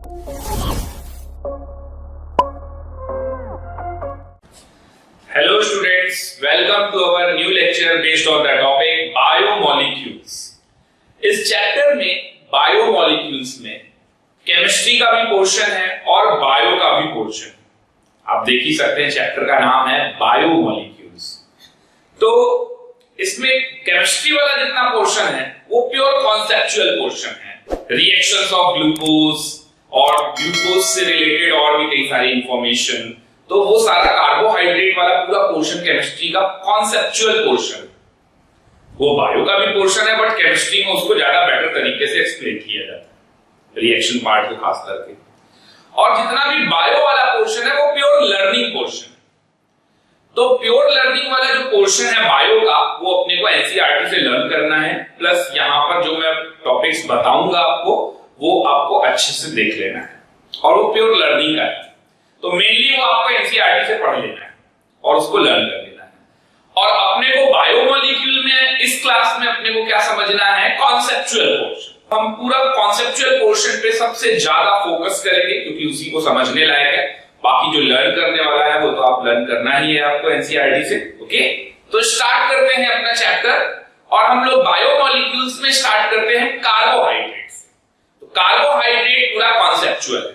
Hello students, welcome to our new lecture based on the topic biomolecules. इस chapter में biomolecules में chemistry का भी पोर्शन है और बायो का भी पोर्शन। आप देख ही सकते हैं चैप्टर का नाम है बायोमोलिक्यूल्स। तो इसमें केमिस्ट्री वाला जितना पोर्शन है वो प्योर कॉन्सेप्चुअल पोर्शन है। रिएक्शंस ऑफ ग्लूकोज और ग्लूकोज से रिलेटेड और भी कई सारी इंफॉर्मेशन, तो वो सारा कार्बोहाइड्रेट वाला पूरा पोर्शन केमिस्ट्री का कॉन्सेप्चुअल पोर्शन। वो बायो का भी पोर्शन है बट केमिस्ट्री में उसको ज्यादा बेटर तरीके से एक्सप्लेन किया जाता है, रिएक्शन पार्ट को खास करके। और जितना भी बायो वाला पोर्शन है वो प्योर लर्निंग पोर्शन है। तो प्योर लर्निंग वाला जो पोर्शन है बायो का, वो अपने को एनसीईआरटी से लर्न करना है, प्लस यहाँ पर जो मैं टॉपिक्स बताऊंगा आपको वो आपको अच्छे से देख लेना है, और वो प्योर लर्निंग का है। तो मेनली वो आपको एनसीईआरटी से पढ़ लेना है और उसको लर्न कर लेना है। और अपने को बायोमोलिक्यूल में इस क्लास में अपने को क्या समझना है, कॉन्सेप्चुअल पोर्शन। हम पूरा कॉन्सेप्चुअल पोर्शन पे सबसे ज्यादा फोकस करेंगे क्योंकि उसी को समझने लायक है। बाकी जो लर्न करने वाला है वो तो आप लर्न करना ही है आपको एनसीईआरटी से। ओके, तो स्टार्ट करते हैं अपना चैप्टर। और हम लोग बायोमोलिक्यूल्स में स्टार्ट करते हैं कार्बोहाइड्रेट। तो कार्बोहाइड्रेट पूरा कॉन्सेप्चुअल है।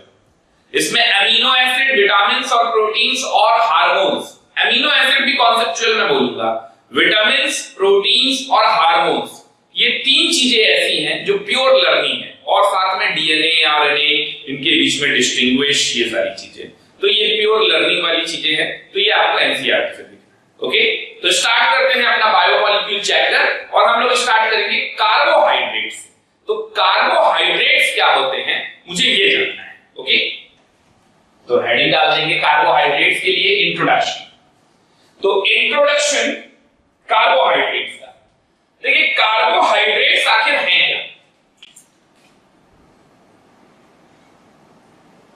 इसमें अमीनो एसिड, विटामिन्स और प्रोटीन्स और हार्मोन्स। अमीनो एसिड भी कॉन्सेप्चुअल में बोलूंगा, विटामिन्स, प्रोटीन्स और हार्मोन्स, ये तीन चीजें ऐसी हैं जो प्योर लर्निंग है। और साथ में डीएनए, आरएनए, इनके बीच में डिस्टिंग्विश, ये सारी चीजें, तो ये प्योर लर्निंग वाली चीजें हैं। तो ये आपको एनसीईआरटी से दिखना है। ओके, तो स्टार्ट करते हैं अपना बायोमोलिक्यूल चैप्टर। और हम लोग स्टार्ट करेंगे कार्बोहाइड्रेट्स। तो कार्बोहाइड्रेट्स क्या होते हैं मुझे ये जानना है। ओके, तो हेडिंग डाल देंगे कार्बोहाइड्रेट्स के लिए इंट्रोडक्शन। तो इंट्रोडक्शन कार्बोहाइड्रेट्स का। देखिए कार्बोहाइड्रेट्स आखिर हैं क्या?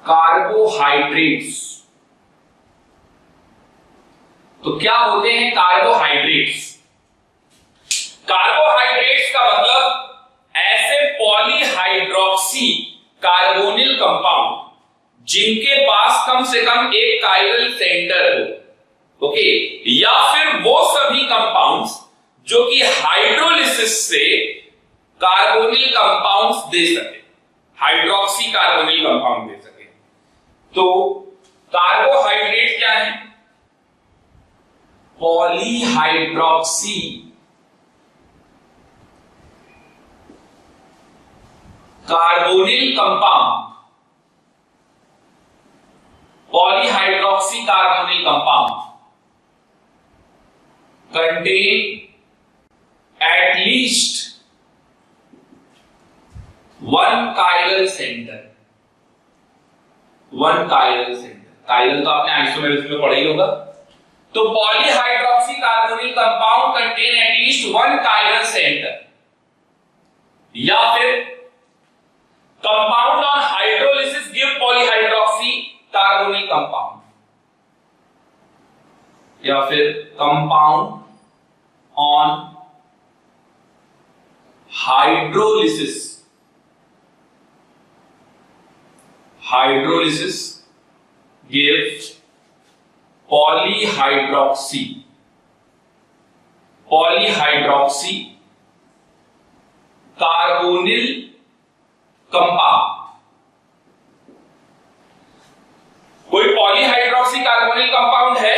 कार्बोहाइड्रेट्स तो क्या होते हैं कार्बोहाइड्रेट्स? कार्बोहाइड्रेट्स का मतलब ऐसे पॉलीहाइड्रोक्सी कार्बोनिल कंपाउंड जिनके पास कम से कम एक कायरल सेंटर हो। ओके, या फिर वो सभी कंपाउंड्स जो कि हाइड्रोलिसिस से कार्बोनिल कंपाउंड्स दे सके, हाइड्रोक्सी कार्बोनिल कंपाउंड दे सके। तो कार्बोहाइड्रेट क्या है? Polyhydroxy carbonyl compound, polyhydroxy carbonyl compound contain at least one chiral center। One chiral center, chiral तो आपने आइसोमेरिज्म में पढ़ा ही होगा। तो polyhydroxy carbonyl compound contain at least one chiral center, या फिर compound on hydrolysis give polyhydroxy carbonyl compound, या फिर compound on hydrolysis give polyhydroxy carbonyl compound. कोई पॉलीहाइड्रोक्सी कार्बोनिल कंपाउंड है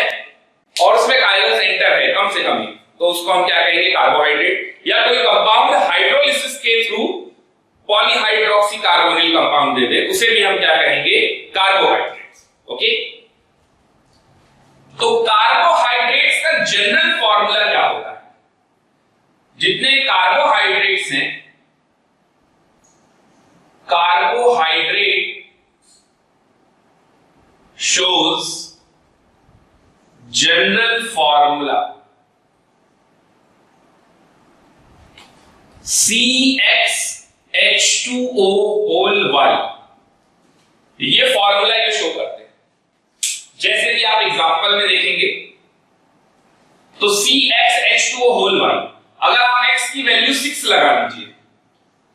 और उसमें कायरल सेंटर है कम से कम, तो उसको हम क्या कहेंगे, कार्बोहाइड्रेट। या कोई कंपाउंड हाइड्रोलिसिस के थ्रू पॉलीहाइड्रोक्सी कार्बोनिल कंपाउंड दे दे, उसे भी हम क्या कहेंगे, कार्बोहाइड्रेट्स। ओके, तो कार्बोहाइड्रेट्स का जनरल फॉर्मूला क्या होता है? जितने कार्बोहाइड्रेट्स हैं, carbohydrate shows general formula CxH2O whole y। ये फॉर्मूला ये शो करते हैं। जैसे कि आप एग्जांपल में देखेंगे तो CxH2O whole y, अगर आप x की वैल्यू 6 लगा दीजिए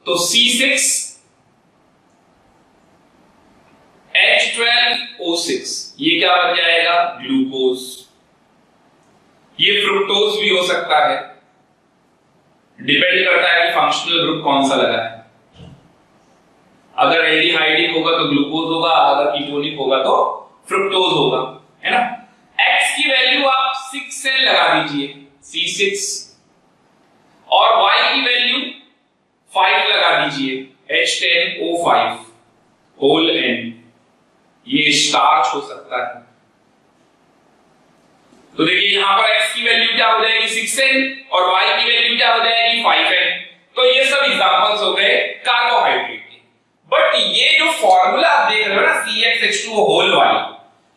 तो C6 O6, ये क्या बन जाएगा? ग्लूकोज। ये फ्रुक्टोज भी हो सकता है, डिपेंड करता है कि फंक्शनल ग्रुप कौन सा लगा है। अगर एल्डिहाइडिक होगा तो ग्लूकोज होगा, अगर कीटोनिक होगा तो फ्रुक्टोज होगा, है ना। X की वैल्यू आप 6 से लगा दीजिए, C6, और Y की वैल्यू 5 लगा दीजिए, H10O5 होल N। ये स्टार्च हो सकता है। तो देखिए यहां पर X की वैल्यू क्या हो जाएगी? 6N, और Y की वैल्यू क्या हो जाएगी? 5N। तो ये सब एग्जांपल्स हो गए कार्बोहाइड्रेट के। बट ये जो फॉर्मूला आप देख रहे हो ना, CxH2O होल वाली,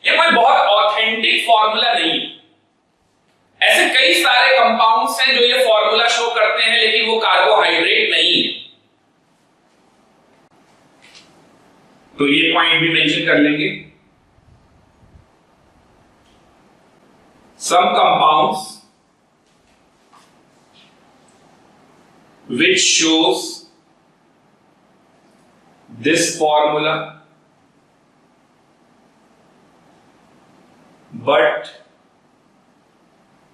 ये कोई बहुत ऑथेंटिक फॉर्मूला नहीं है। ऐसे कई सारे कंपाउंड्स हैं जो ये फॉर्मूला शो करते हैं, लेकिन वो कार्बोहाइड्रेट नहीं है। तो ये पॉइंट भी मेंशन कर लेंगे। Some compounds which shows this formula but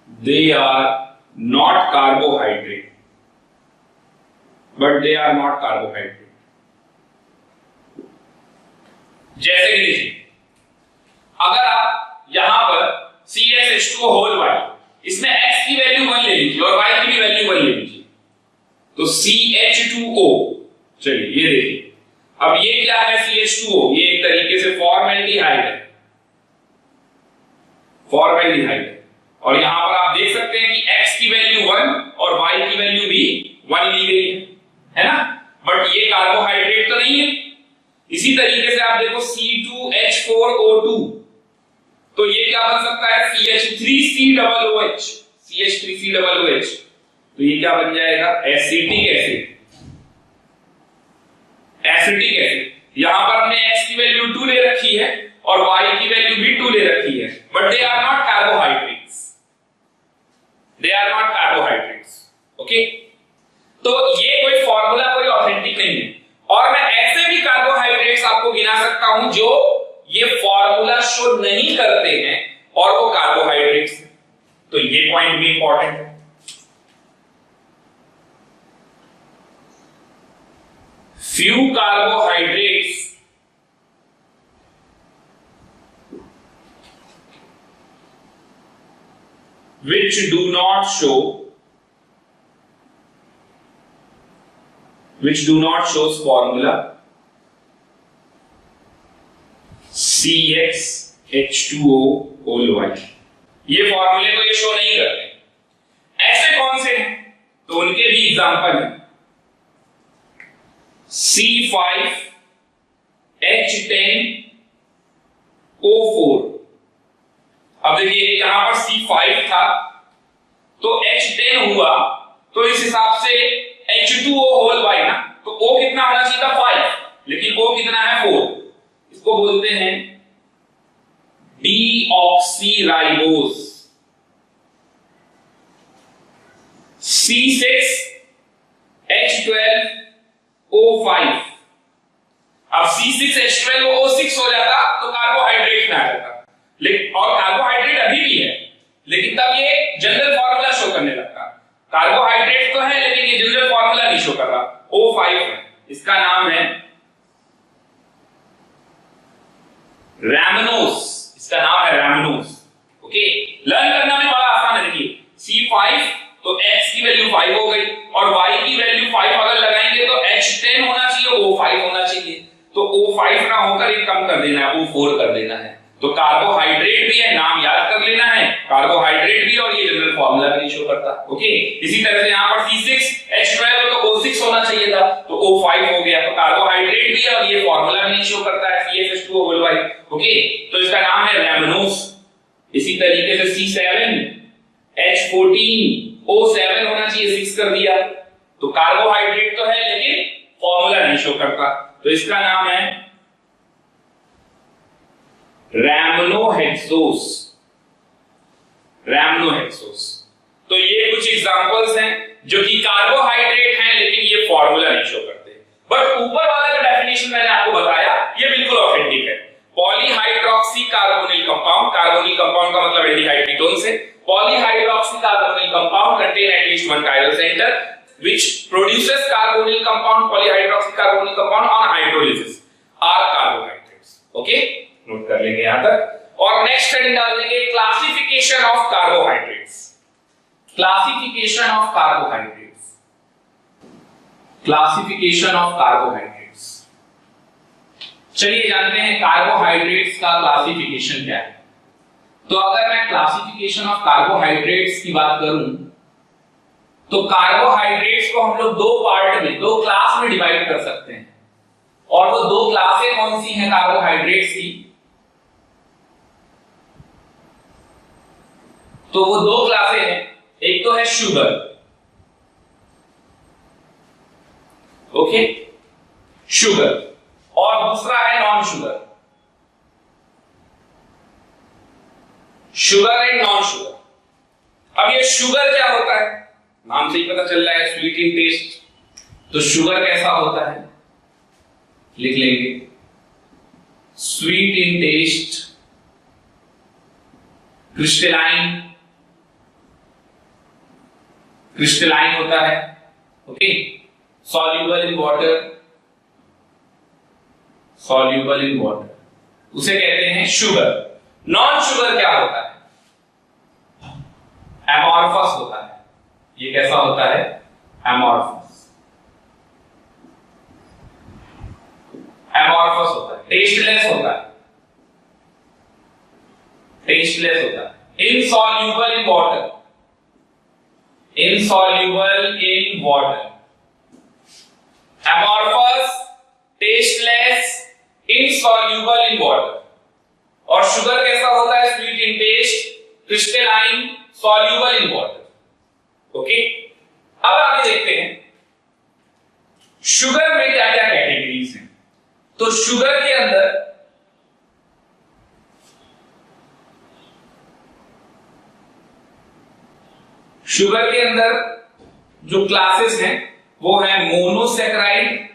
they are not carbohydrate, जैसे कि लीजिए, अगर आप यहां पर CxH2O होल वाली, इसमें X की वैल्यू 1 ले लीजिए और Y की भी वैल्यू 1 ले लीजिए, तो CH2O, चलिए ये देखिए, अब ये क्या है? CH2O, ये एक तरीके से फॉर्मेल्डिहाइड है, फॉर्मेल्डिहाइड है। और यहां पर आप देख सकते हैं कि X की वैल्यू 1 और Y की वैल्यू भी 1 ली गई है ना। बट ये कार्बोहाइड्रेट तो नहीं है। इसी तरीके से आप देखो C2H4O2, तो ये क्या बन सकता है? CH3COOH, CH3COOH, तो ये क्या बन जाएगा? Acetic acid, acetic acid. यहां पर हमने X की वैल्यू 2 ले रखी है और Y की वैल्यू भी 2 ले रखी है, but they are not carbohydrates, they are not carbohydrates. Okay, तो ये कोई फॉर्मूला कोई ऑथेंटिक नहीं है। और मैं ऐसे भी कार्बोहाइड्रेट्स आपको गिना सकता हूं जो ये फॉर्मूला शो नहीं करते हैं और वो कार्बोहाइड्रेट्स हैं। तो ये पॉइंट भी इंपॉर्टेंट है। Few carbohydrates which do not shows formula CxH2O whole Y, ये फॉर्मूले को ये शो नहीं करते। ऐसे कौन से हैं? तो उनके भी एग्जांपल हैं। C5H10O4। अब देखिए यहां पर C5 था तो H10 हुआ, तो इस हिसाब से H2O होल Y ना, तो O कितना होना चाहिए था? 5, लेकिन O कितना है? 4। इसको बोलते हैं डीऑक्सीराइबोज। C6H12O5। अब C6H12 O6 हो जाता तो कार्बोहाइड्रेट में आ जाता, लेकिन और कार्बोहाइड्रेट अभी भी है, लेकिन तब ये जनरल फॉर्मूला शो करने लगता। कार्बोहाइड्रेट तो है लेकिन ये जनरल फॉर्मूला नहीं शो कर रहा। O5 है, इसका नाम है रैमनोस, इसका नाम है रैमनोस। ओके, लर्न करना भी बड़ा आसान है। देखिए C5 तो X की वैल्यू 5 हो गई और Y की वैल्यू 5 अगर लगाएंगे तो H10 होना चाहिए, O5 होना चाहिए, तो O5 ना होकर एक कम कर देना है, O4 कर देना है। तो कार्बोहाइड्रेट भी है, नाम याद कर लेना है, कार्बोहाइड्रेट भी, और ये जनरल फॉर्मूला भी नहीं शो करता। ओके, इसी तरह से यहां पर C6H12 तो O6 होना चाहिए था, तो O5 हो गया, तो कार्बोहाइड्रेट भी है और ये फॉर्मूला भी नहीं शो करता है, CH2O होल Y। ओके, तो इसका नाम है रैमनोस। इसी तरीके से C7H14O7 होना चाहिए, 6 कर दिया, तो कार्बोहाइड्रेट तो है लेकिन फॉर्मूला नहीं शो करता, तो इसका नाम है रैमनोहेक्सोस, रैमनोहेक्सोस। तो ये कुछ एग्जांपल्स हैं जो कि कार्बोहाइड्रेट हैं लेकिन ये फॉर्मूला नहीं शो करते। बट ऊपर वाला जो डेफिनेशन मैंने आपको बताया ये बिल्कुल ऑथेंटिक है। पॉलीहाइड्रोल एल्डिहाइड से। Polyhydroxy carbonyl compound contain at least one chiral center which produces carbonyl compound, polyhydroxy carbonyl compound on hydrolysis are carbohydrates। Okay, note कर लेंगे यहां तक। और नेक्स्ट हेडिंग डाल देंगे classification of carbohydrates. Classification of carbohydrates, classification of carbohydrates. चलिए जानते हैं कार्बोहाइड्रेट्स का क्लासिफिकेशन क्या है। तो अगर मैं क्लासिफिकेशन ऑफ कार्बोहाइड्रेट्स की बात करूं तो कार्बोहाइड्रेट्स को हम लोग दो पार्ट में, दो क्लास में डिवाइड कर सकते हैं। और वो दो क्लासें कौन सी हैं कार्बोहाइड्रेट्स की? तो वो दो क्लासें हैं, एक तो है शुगर, ओके, शुगर, और दूसरा है non sugar, sugar and non sugar. अब ये शुगर क्या होता है? नाम से ही पता चल रहा है, स्वीट इन टेस्ट। तो शुगर कैसा होता है? लिख लेंगे, sweet in taste, crystalline, crystalline होता है, okay, soluble in water, soluble in water, उसे कहते हैं शुगर। नॉन शुगर क्या होता है? एमॉर्फस होता है। ये कैसा होता है? एमॉर्फस, एमॉर्फस होता है, टेस्टलेस होता है, टेस्टलेस होता है, insoluble in water, insoluble in water, amorphous, tasteless, insoluble in water। और शुगर कैसा होता है? Sweet in taste, crystalline, soluble in water। Okay, अब आगे देखते हैं शुगर में क्या क्या कैटेगरीज हैं। तो शुगर के अंदर जो क्लासेस हैं वो है मोनोसेक्राइड,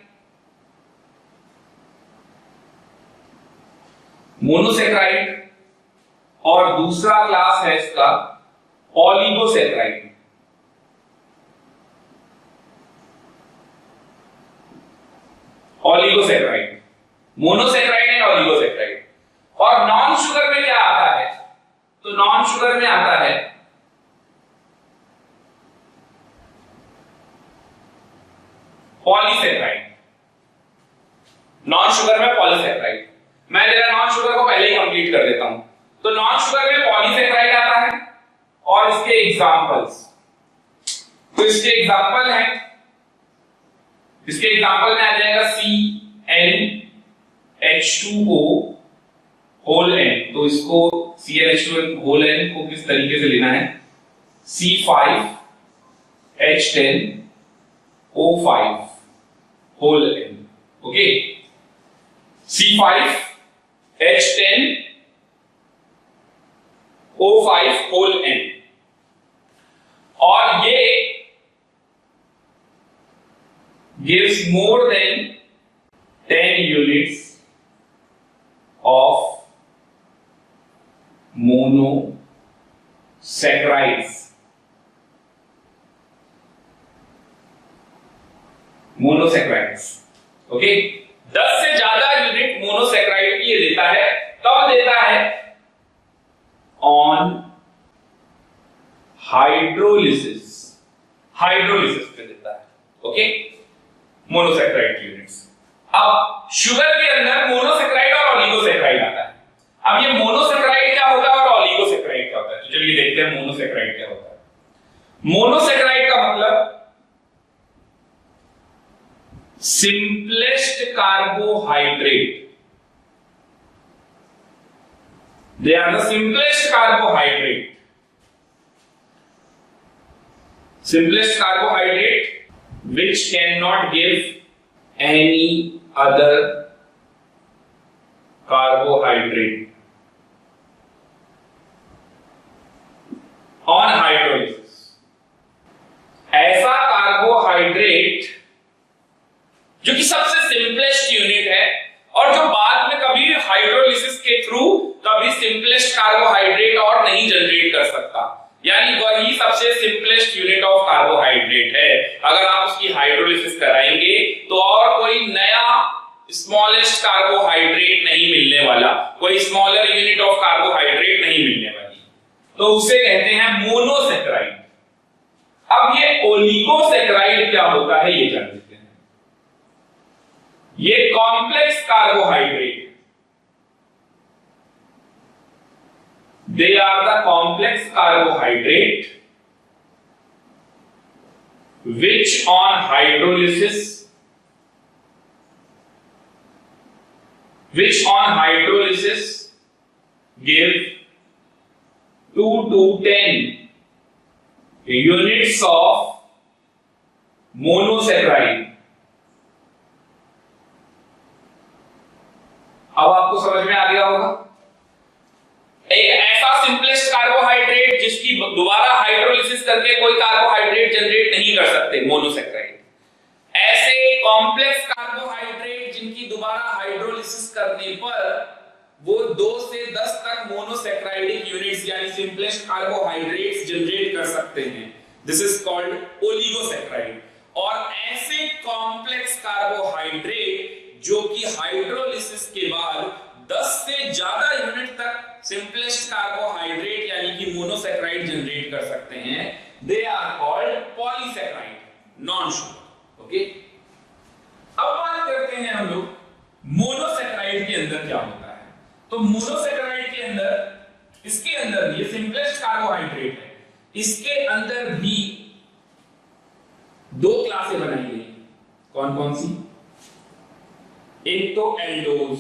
मोनोसेक्राइड, और दूसरा क्लास है इसका oligosaccharide. Oligosaccharide, monosaccharide and oligosaccharide. और नॉन शुगर में क्या आता है? तो नॉन शुगर में आता है पॉलीसेक्राइड। नॉन शुगर में पॉलीसेक्राइड, मैं जरा नॉन शुगर को पहले ही कंप्लीट कर देता हूं। तो नॉन शुगर में पॉलीसेक्राइड आता है और इसके एग्जांपल्स, तो इसके एग्जांपल हैं, इसके एग्जांपल में आ जाएगा CnH2O होल N। तो इसको CnH2O होल N को किस तरीके से लेना है? C5H10O5 whole N, okay, C5H10O5 whole N। और ये gives more than 10 units of monosaccharides, monosaccharides, okay. 10 से ज्यादा यूनिट मोनोसेक्राइड की ये देता है। कब देता है? ऑन हाइड्रोलिसिस, हाइड्रोलिसिस पे देता है, ओके, मोनोसेक्राइड यूनिट्स। अब शुगर के अंदर मोनोसेक्राइड और ओलिगोसेक्राइड आता है। अब ये मोनोसेक्राइड क्या होता है और ओलिगोसेक्राइड क्या होता है? तो चलिए देखते हैं मोनोसेक्राइड क्या होता है। मोनोसेक्राइड का मतलब simplest carbohydrate, they are the simplest carbohydrate, simplest carbohydrate which cannot give any other carbohydrate on hydrolysis। ऐसा कार्बोहाइड्रेट जो कि सबसे सिंपलेस्ट यूनिट है और जो बाद में कभी हाइड्रोलिसिस के थ्रू कभी सिंपलेस्ट कार्बोहाइड्रेट और नहीं जनरेट कर सकता, यानी वही सबसे सिंपलेस्ट यूनिट ऑफ कार्बोहाइड्रेट है। अगर आप उसकी हाइड्रोलिसिस कराएंगे तो और कोई नया स्मॉलेस्ट कार्बोहाइड्रेट नहीं मिलने वाला, कोई स्मॉलर यूनिट ऑफ कार्बोहाइड्रेट नहीं मिलने वाली, तो उसे कहते हैं मोनोसैकेराइड। अब ये ओलिगोसैकेराइड क्या होता है ये जान लेते हैं। ये complex carbohydrate, they are the complex carbohydrate which on hydrolysis give 2 to 10 units of monosaccharide। अब आपको समझ में आ गया होगा, एक ऐसा सिंपलेस्ट कार्बोहाइड्रेट जिसकी दोबारा हाइड्रोलिसिस करके कोई कार्बोहाइड्रेट जनरेट नहीं कर सकते, मोनोसैकेराइड। ऐसे कॉम्प्लेक्स कार्बोहाइड्रेट जिनकी दोबारा हाइड्रोलिसिस करने पर वो 2 से 10 तक मोनोसैकेराइडिक यूनिट्स यानी सिंपलेस्ट कार्बोहाइड्रेट्स जनरेट कर सकते हैं, दिस इज कॉल्ड ओलिगोसैकेराइड। और ऐसे कॉम्प्लेक्स कार्बोहाइड्रेट जो कि हाइड्रोलिसिस के बाद 10 से ज्यादा यूनिट तक सिंपलेस्ट कार्बोहाइड्रेट यानी कि मोनोसैकेराइड जनरेट कर सकते हैं, they are called polysaccharide, non sugar. Okay, अब बात करते हैं हम लोग मोनोसैकेराइड के अंदर क्या होता है। तो मोनोसैकेराइड के अंदर, इसके अंदर ये सिंपलेस्ट कार्बोहाइड्रेट है, इसके अंदर भी 2 क्लासें बनाई गई। कौन कौन सी? एक तो एल्डोज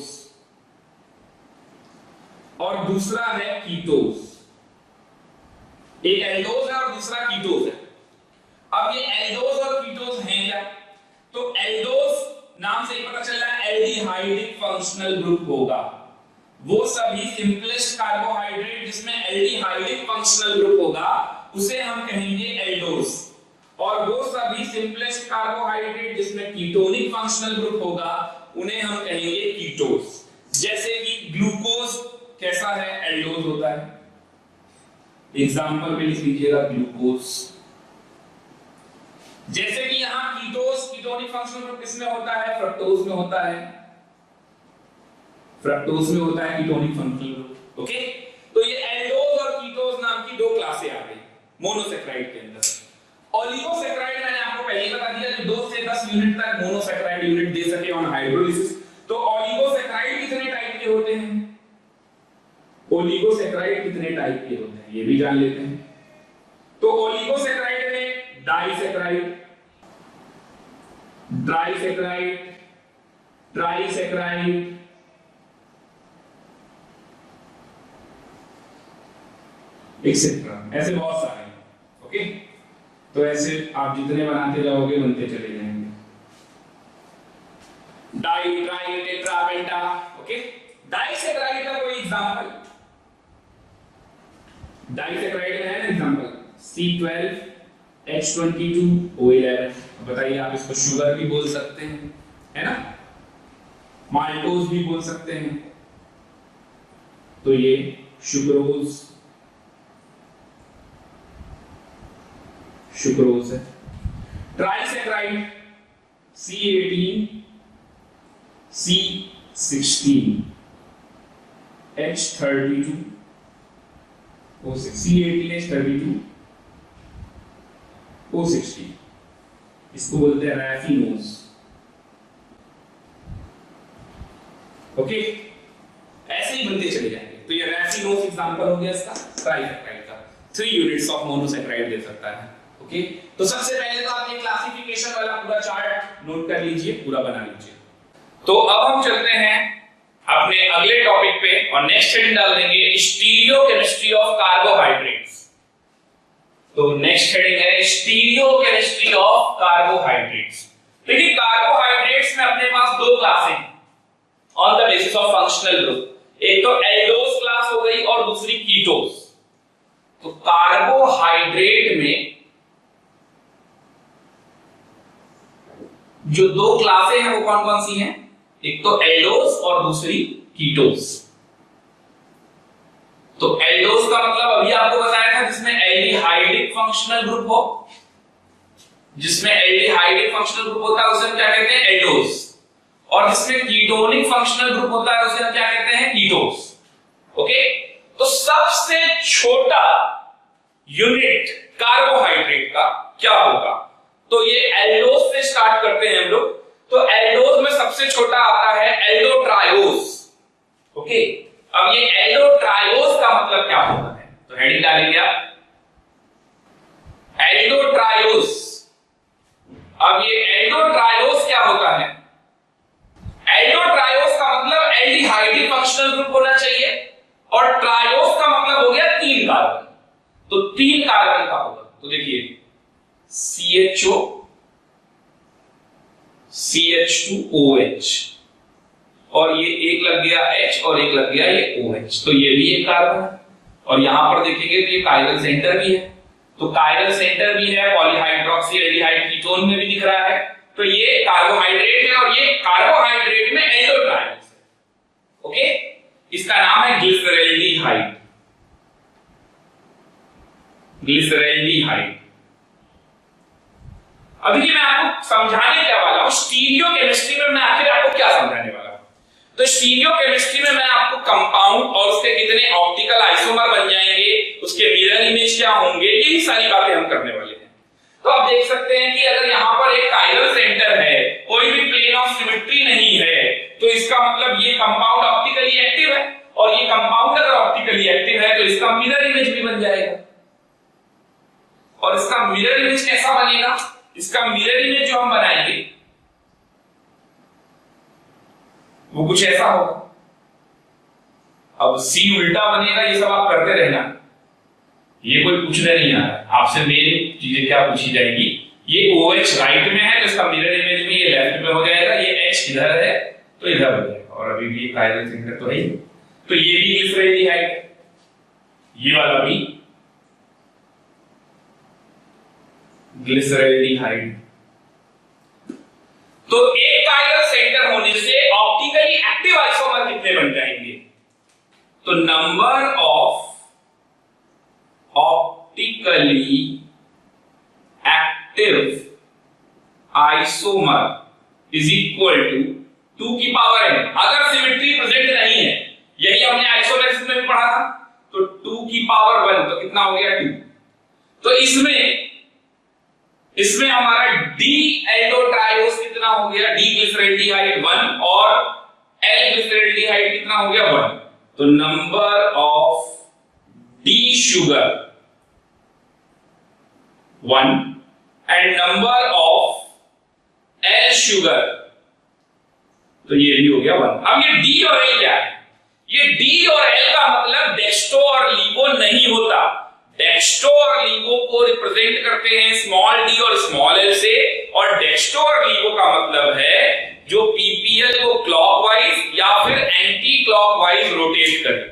और दूसरा है कीटोज। एक एल्डोज है और दूसरा कीटोज है। अब ये एल्डोज और कीटोज हैं क्या? तो एल्डोज नाम से ही पता चल रहा है एल्डिहाइडिक फंक्शनल ग्रुप होगा। वो सभी सिंपलेस्ट कार्बोहाइड्रेट जिसमें एल्डिहाइडिक फंक्शनल ग्रुप होगा उसे हम कहेंगे एल्डोज, और वो सभी सिंपलेस्ट कार्बोहाइड्रेट जिसमें कीटोनिक फंक्शनल ग्रुप होगा उन्हें हम कहेंगे कीटोज। जैसे कि ग्लूकोज कैसा है? एल्डोज होता है। एग्जांपल पे लिख लीजिएगा ग्लूकोज। जैसे कि यहां कीटोज, कीटोनिक फंक्शनल ग्रुप किसमें होता है? फ्रक्टोज में होता है। फ्रक्टोज में होता है कीटोनिक फंक्शनल ग्रुप। ओके, तो ये एल्डोज और कीटोज नाम की 2 क्लासें आ गई मोनोसैकेराइड के अंदर। ओलिगोसैकेराइड मैंने आपको पहले ही बता दिया, जो 2 से 10 यूनिट तक मोनोसैकेराइड यूनिट दे सके ऑन हाइड्रोलिसिस। तो ओलिगोसैकेराइड कितने टाइप के होते हैं? ओलिगोसैकेराइड कितने टाइप के होते हैं ये भी जान लेते हैं। तो ओलिगोसैकेराइड में डाइसैकेराइड, ड्राइसैकेराइड, ट्राइसैकेराइड, एक्सेट्रा, ऐसे बहुत सारे हैं। ओके, तो ऐसे आप जितने बनाते जाओगे बनते चले जाएंगे। डाई, ट्राई, टेट्रा, पेंटा। ओके, डाइसैकेराइड का कोई एग्जांपल? डाइसैकेराइड में है ना एग्जांपल C12H22O11। बताइए, आप इसको शुगर भी बोल सकते हैं, है ना, माल्टोज भी बोल सकते हैं, तो ये शुक्रोज, शुक्रोज है। ट्राइसैकेराइड C18 C16 H32 O6, C18 H32 O16, इसको बोलते हैं रैफिनोज। ओके, ऐसे ही बनते चले जाएंगे। तो ये रैफिनोज एग्जांपल हो गया इसका ट्राइसैकेराइड का। 3 यूनिट्स ऑफ मोनोसैकेराइड दे सकता है। ओके, तो सबसे पहले तो आप ये क्लासिफिकेशन वाला पूरा चार्ट नोट कर लीजिए, पूरा बना लीजिए। तो अब हम चलते हैं अपने अगले टॉपिक पे और नेक्स्ट हेडिंग डाल देंगे स्टीरियोकेमिस्ट्री ऑफ कार्बोहाइड्रेट्स। तो नेक्स्ट हेडिंग है स्टीरियोकेमिस्ट्री ऑफ कार्बोहाइड्रेट्स। देखिए, कार्बोहाइड्रेट्स में अपने पास 2 क्लासें हैं on the basis of functional group. एक तो एल्डोज क्लास हो गई और दूसरी कीटोज। तो कार्बोहाइड्रेट में जो 2 क्लासें हैं वो कौन कौन सी हैं? एक तो एल्डोज और दूसरी कीटोस। तो एल्डोस का मतलब अभी आपको बताया था जिसमें एल्डिहाइडिक फंक्शनल ग्रुप हो, जिसमें एल्डिहाइडिक फंक्शनल ग्रुप होता है उसे हम क्या कहते हैं, एल्डोस। और जिसमें कीटोनिक फंक्शनल ग्रुप होता है उसे हम क्या कहते हैं, कीटोस। ओके, तो सबसे छोटा यूनिट कार्बोहाइड्रेट का क्या होगा, तो ये एल्डोस से स्टार्ट करते हैं हम लोग। तो एल्डोस में सबसे छोटा आता है एल्डोट्रायोस। ओके, अब ये एल्डोट्रायोस का मतलब क्या होता है, तो हेडिंग डालेंगे आप, एल्डोट्रायोस। अब ये एल्डोट्रायोस क्या होता है, एल्डोट्रायोस का मतलब एल्डिहाइडिक फंक्शनल ग्रुप होना चाहिए, और ट्रायोस का मतलब हो गया 3 कार्बन। तो 3 कार्बन का होगा, तो देखिए CHO CH2OH, और ये एक लग गया H और एक लग गया ये OH, तो ये भी एक कार्बन है। और यहां पर देखेंगे तो ये कायरल सेंटर भी है, तो कायरल सेंटर भी है, पॉलीहाइड्रोक्सी एल्डिहाइड कीटोन में भी दिख रहा है। तो ये कार्बोहाइड्रेट है और ये कार्बोहाइड्रेट में एल्डोट्रायोस है। ओके, इसका नाम है ग्लिसरैल्डिहाइड, ग्लिसरैल्डिहाइड। अभी मैं आपको समझाने क्या वाला हूं, स्टीरियो केमिस्ट्री में मैं आखिर आपको क्या समझाने वाला हूं। तो स्टीरियो केमिस्ट्री में मैं आपको कंपाउंड और उसके कितने ऑप्टिकल आइसोमर बन जाएंगे, उसके मिरर इमेज क्या होंगे, यही सारी बातें हम करने वाले हैं। तो आप देख सकते हैं कि अगर यहां पर एक कायरल सेंटर है, कोई भी प्लेन ऑफ सिमेट्री नहीं है, तो इसका मतलब ये कंपाउंड ऑप्टिकली एक्टिव है, और ये कंपाउंड अगर ऑप्टिकली एक्टिव है तो इसका मिरर इमेज भी बन जाएगा। और इसका मिरर इमेज कैसा बनेगा, इसका मिरर इमेज जो हम बनाएंगे वो कुछ ऐसा होगा। अब C उल्टा बनेगा, ये सब आप करते रहना, ये कोई पूछने नहीं आ रहा आपसे। मेन चीजें क्या पूछी जाएगी, ये OH राइट में है तो इसका मिरर इमेज में ये लेफ्ट में हो जाएगा, ये H इधर है तो इधर हो जाएगा, और अभी भी कायरल सेंटर तो है, तो ये भी ग्लिसरैल्डिहाइड है, ये वाला भी ग्लिसरैल्डिहाइड। तो एक कायरल सेंटर होने से ऑप्टिकली एक्टिव आइसोमर कितने बन जाएंगे, तो number of optically active isomer is equal to 2 की पावर n। अगर सिमेट्री प्रेजेंट नहीं है, यही हमने आइसोमेरिज्म में भी पढ़ा था, तो 2 की पावर 1 तो कितना हो गया 2। तो इसमें हमारा डी एल्डोट्रायोस कितना हो गया, डी ग्लिसरैल्डिहाइड 1, और एल ग्लिसरैल्डिहाइड कितना हो गया 1। तो number of D sugar 1 and number of L sugar, तो ये भी हो गया 1। अब ये डी और एल क्या है, ये डी और एल का मतलब डेक्स्ट्रो और लीवो नहीं होता। डेक्स्ट्रो और लीवो को रिप्रेजेंट करते हैं स्मॉल डी और स्मॉल एल से, और डेक्स्ट्रो और लीवो का मतलब है जो पीपीएल को क्लॉकवाइज या फिर एंटी क्लॉकवाइज रोटेट करे।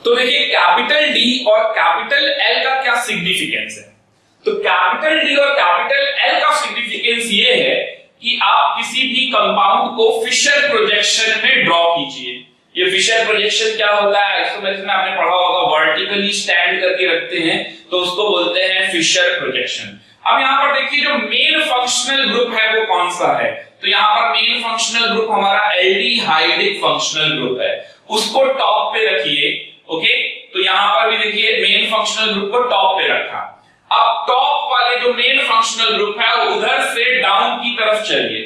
तो देखिए कैपिटल डी और कैपिटल एल का क्या सिग्निफिकेंस है, तो कैपिटल डी और कैपिटल एल का सिग्निफिकेंस ये है कि आप किसी भी कंपाउंड को फिशर प्रोजेक्शन में ड्रॉ कीजिए। ये फिशर प्रोजेक्शन क्या होता है, आइसोमेरिज्म में आपने पढ़ा होगा, वर्टिकली स्टैंड करके रखते हैं तो उसको बोलते हैं फिशर प्रोजेक्शन। अब यहां पर देखिए जो मेन फंक्शनल ग्रुप है वो कौन सा है, तो यहां पर मेन फंक्शनल ग्रुप हमारा एल्डिहाइडिक फंक्शनल ग्रुप है, उसको टॉप पे रखिए। ओके, तो यहां पर भी देखिए मेन फंक्शनल ग्रुप को टॉप पे रखा। अब टॉप वाले जो मेन फंक्शनल ग्रुप है उधर से डाउन की तरफ चलिए,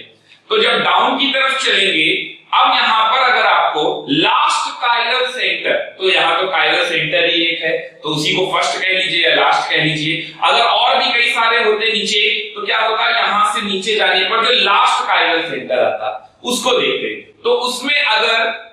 तो जब डाउन की तरफ चलेंगे, अब यहां पर अगर आपको लास्ट कायरल सेंटर, तो यहां तो कायरल सेंटर ही एक है तो उसी को फर्स्ट कह लीजिए या लास्ट कह लीजिए। अगर और भी कई सारे होते नीचे तो क्या होता, यहां से नीचे जाने पर जो लास्ट कायरल सेंटर आता उसको देखते, तो उसमें अगर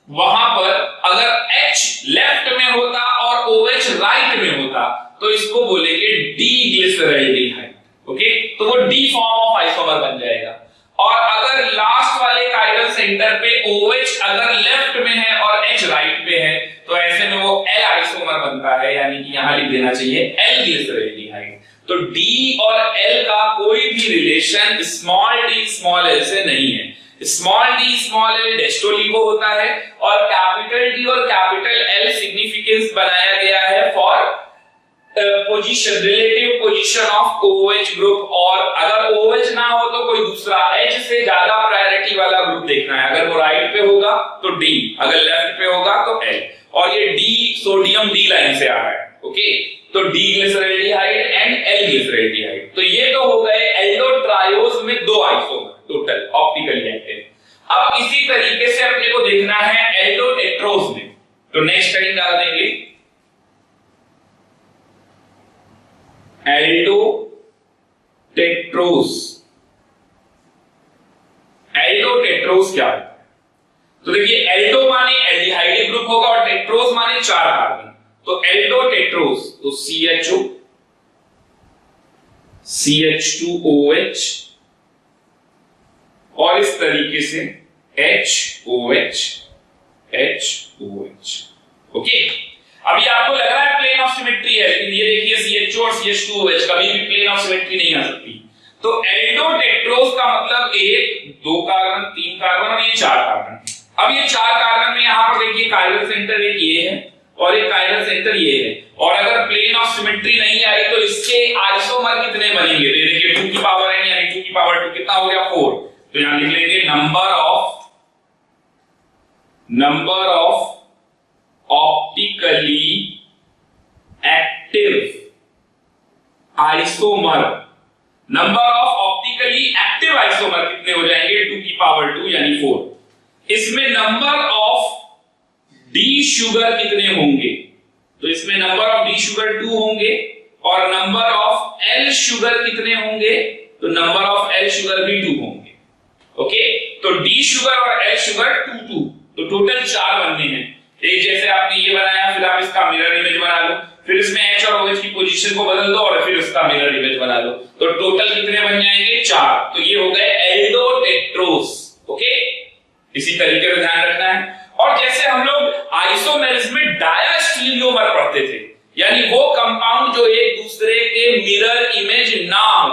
वहां पर अगर H लेफ्ट में होता और OH राइट में होता तो इसको बोलेंगे डी ग्लिसरैल्डिहाइड। ओके, तो वो डी फॉर्म ऑफ आइसोमर बन जाएगा। और अगर लास्ट वाले कायरल सेंटर पे OH अगर लेफ्ट में है और H राइट पे है तो ऐसे में वो L आइसोमर बनता है, यानी कि यहां लिख देना चाहिए L ग्लिसरैल्डिहाइड। तो D और L का कोई भी relation small d small l से नहीं है। स्मॉल डी स्मॉल एल डेस्टोलीवो होता है और कैपिटल डी और कैपिटल एल सिग्निफिकेंस बनाया गया है for position, relative position of OH group. और अगर OH ना हो तो कोई दूसरा H से ज्यादा प्रायोरिटी वाला ग्रुप देखना है। अगर वो राइट पे होगा तो D, अगर लेफ्ट पे होगा तो L। और ये D सोडियम D लाइन से आ रहा है, ओके। तो D glyceraldehyde and L glyceraldehyde. तो ये तो हो गए एल्डोट्रायोज में 2 आइसोमर टोटल ऑप्टिकली एक्टिव। अब इसी तरीके से अपने को देखना है एल्डोटेट्रोज में। तो नेक्स्ट हेडिंग डाल देंगे एल्डोटेट्रोज। एल्डोटेट्रोज क्या है? तो देखिए एल्डो माने एल्डिहाइड ग्रुप होगा और टेट्रोज माने 4 कार्बन। तो एल्डोटेट्रोज तो CHO, CH2OH और इस तरीके से HOH, HOH, ओके। अभी आपको लग रहा है प्लेन ऑफ सिमेट्री है, लेकिन ये देखिए CHO और CH2OH कभी भी प्लेन ऑफ सिमेट्री नहीं आ सकती। तो एल्डोटेट्रोज का मतलब 1, 2 कार्बन, 3 कार्बन और ये 4 कार्बन। अब ये 4 कार्बन में यहां पर देखिए काइरल सेंटर एक ये है और एक काइरल सेंटर ये है। और अगर प्लेन ऑफ सिमेट्री नहीं आई तो इसके आइसोमर कितने बनेंगे? तो देखिए 2 की पावर n यानी 2 की पावर 2 कितना हो गया? 4। तो यहां लिख लेंगे number of optically active isomer. Number of optically active isomer कितने हो जाएंगे? 2 की पावर 2 यानी 4। इसमें नंबर ऑफ डी शुगर कितने होंगे? तो इसमें नंबर ऑफ डी शुगर 2 होंगे और नंबर ऑफ एल शुगर कितने होंगे? तो नंबर ऑफ एल शुगर भी 2 होंगे, ओके। तो डी शुगर और एल शुगर 2, तो टोटल 4 बनने हैं। एक जैसे आपने ये बनाया, फिर आप इसका मिरर इमेज बना लो, फिर इसमें H और OH की पोजीशन को बदल दो और फिर इसका मिरर इमेज बना लो। तो टोटल कितने बन जाएंगे? 4। तो ये हो गए एल्डोटेट्रोज, ओके। इसी तरीके से ध्यान रखना है। और जैसे हम लोग आइसोमेर्स में डायस्टीरियोमर पढ़ते थे, यानी वो कंपाउंड जो एक दूसरे के मिरर इमेज ना हो,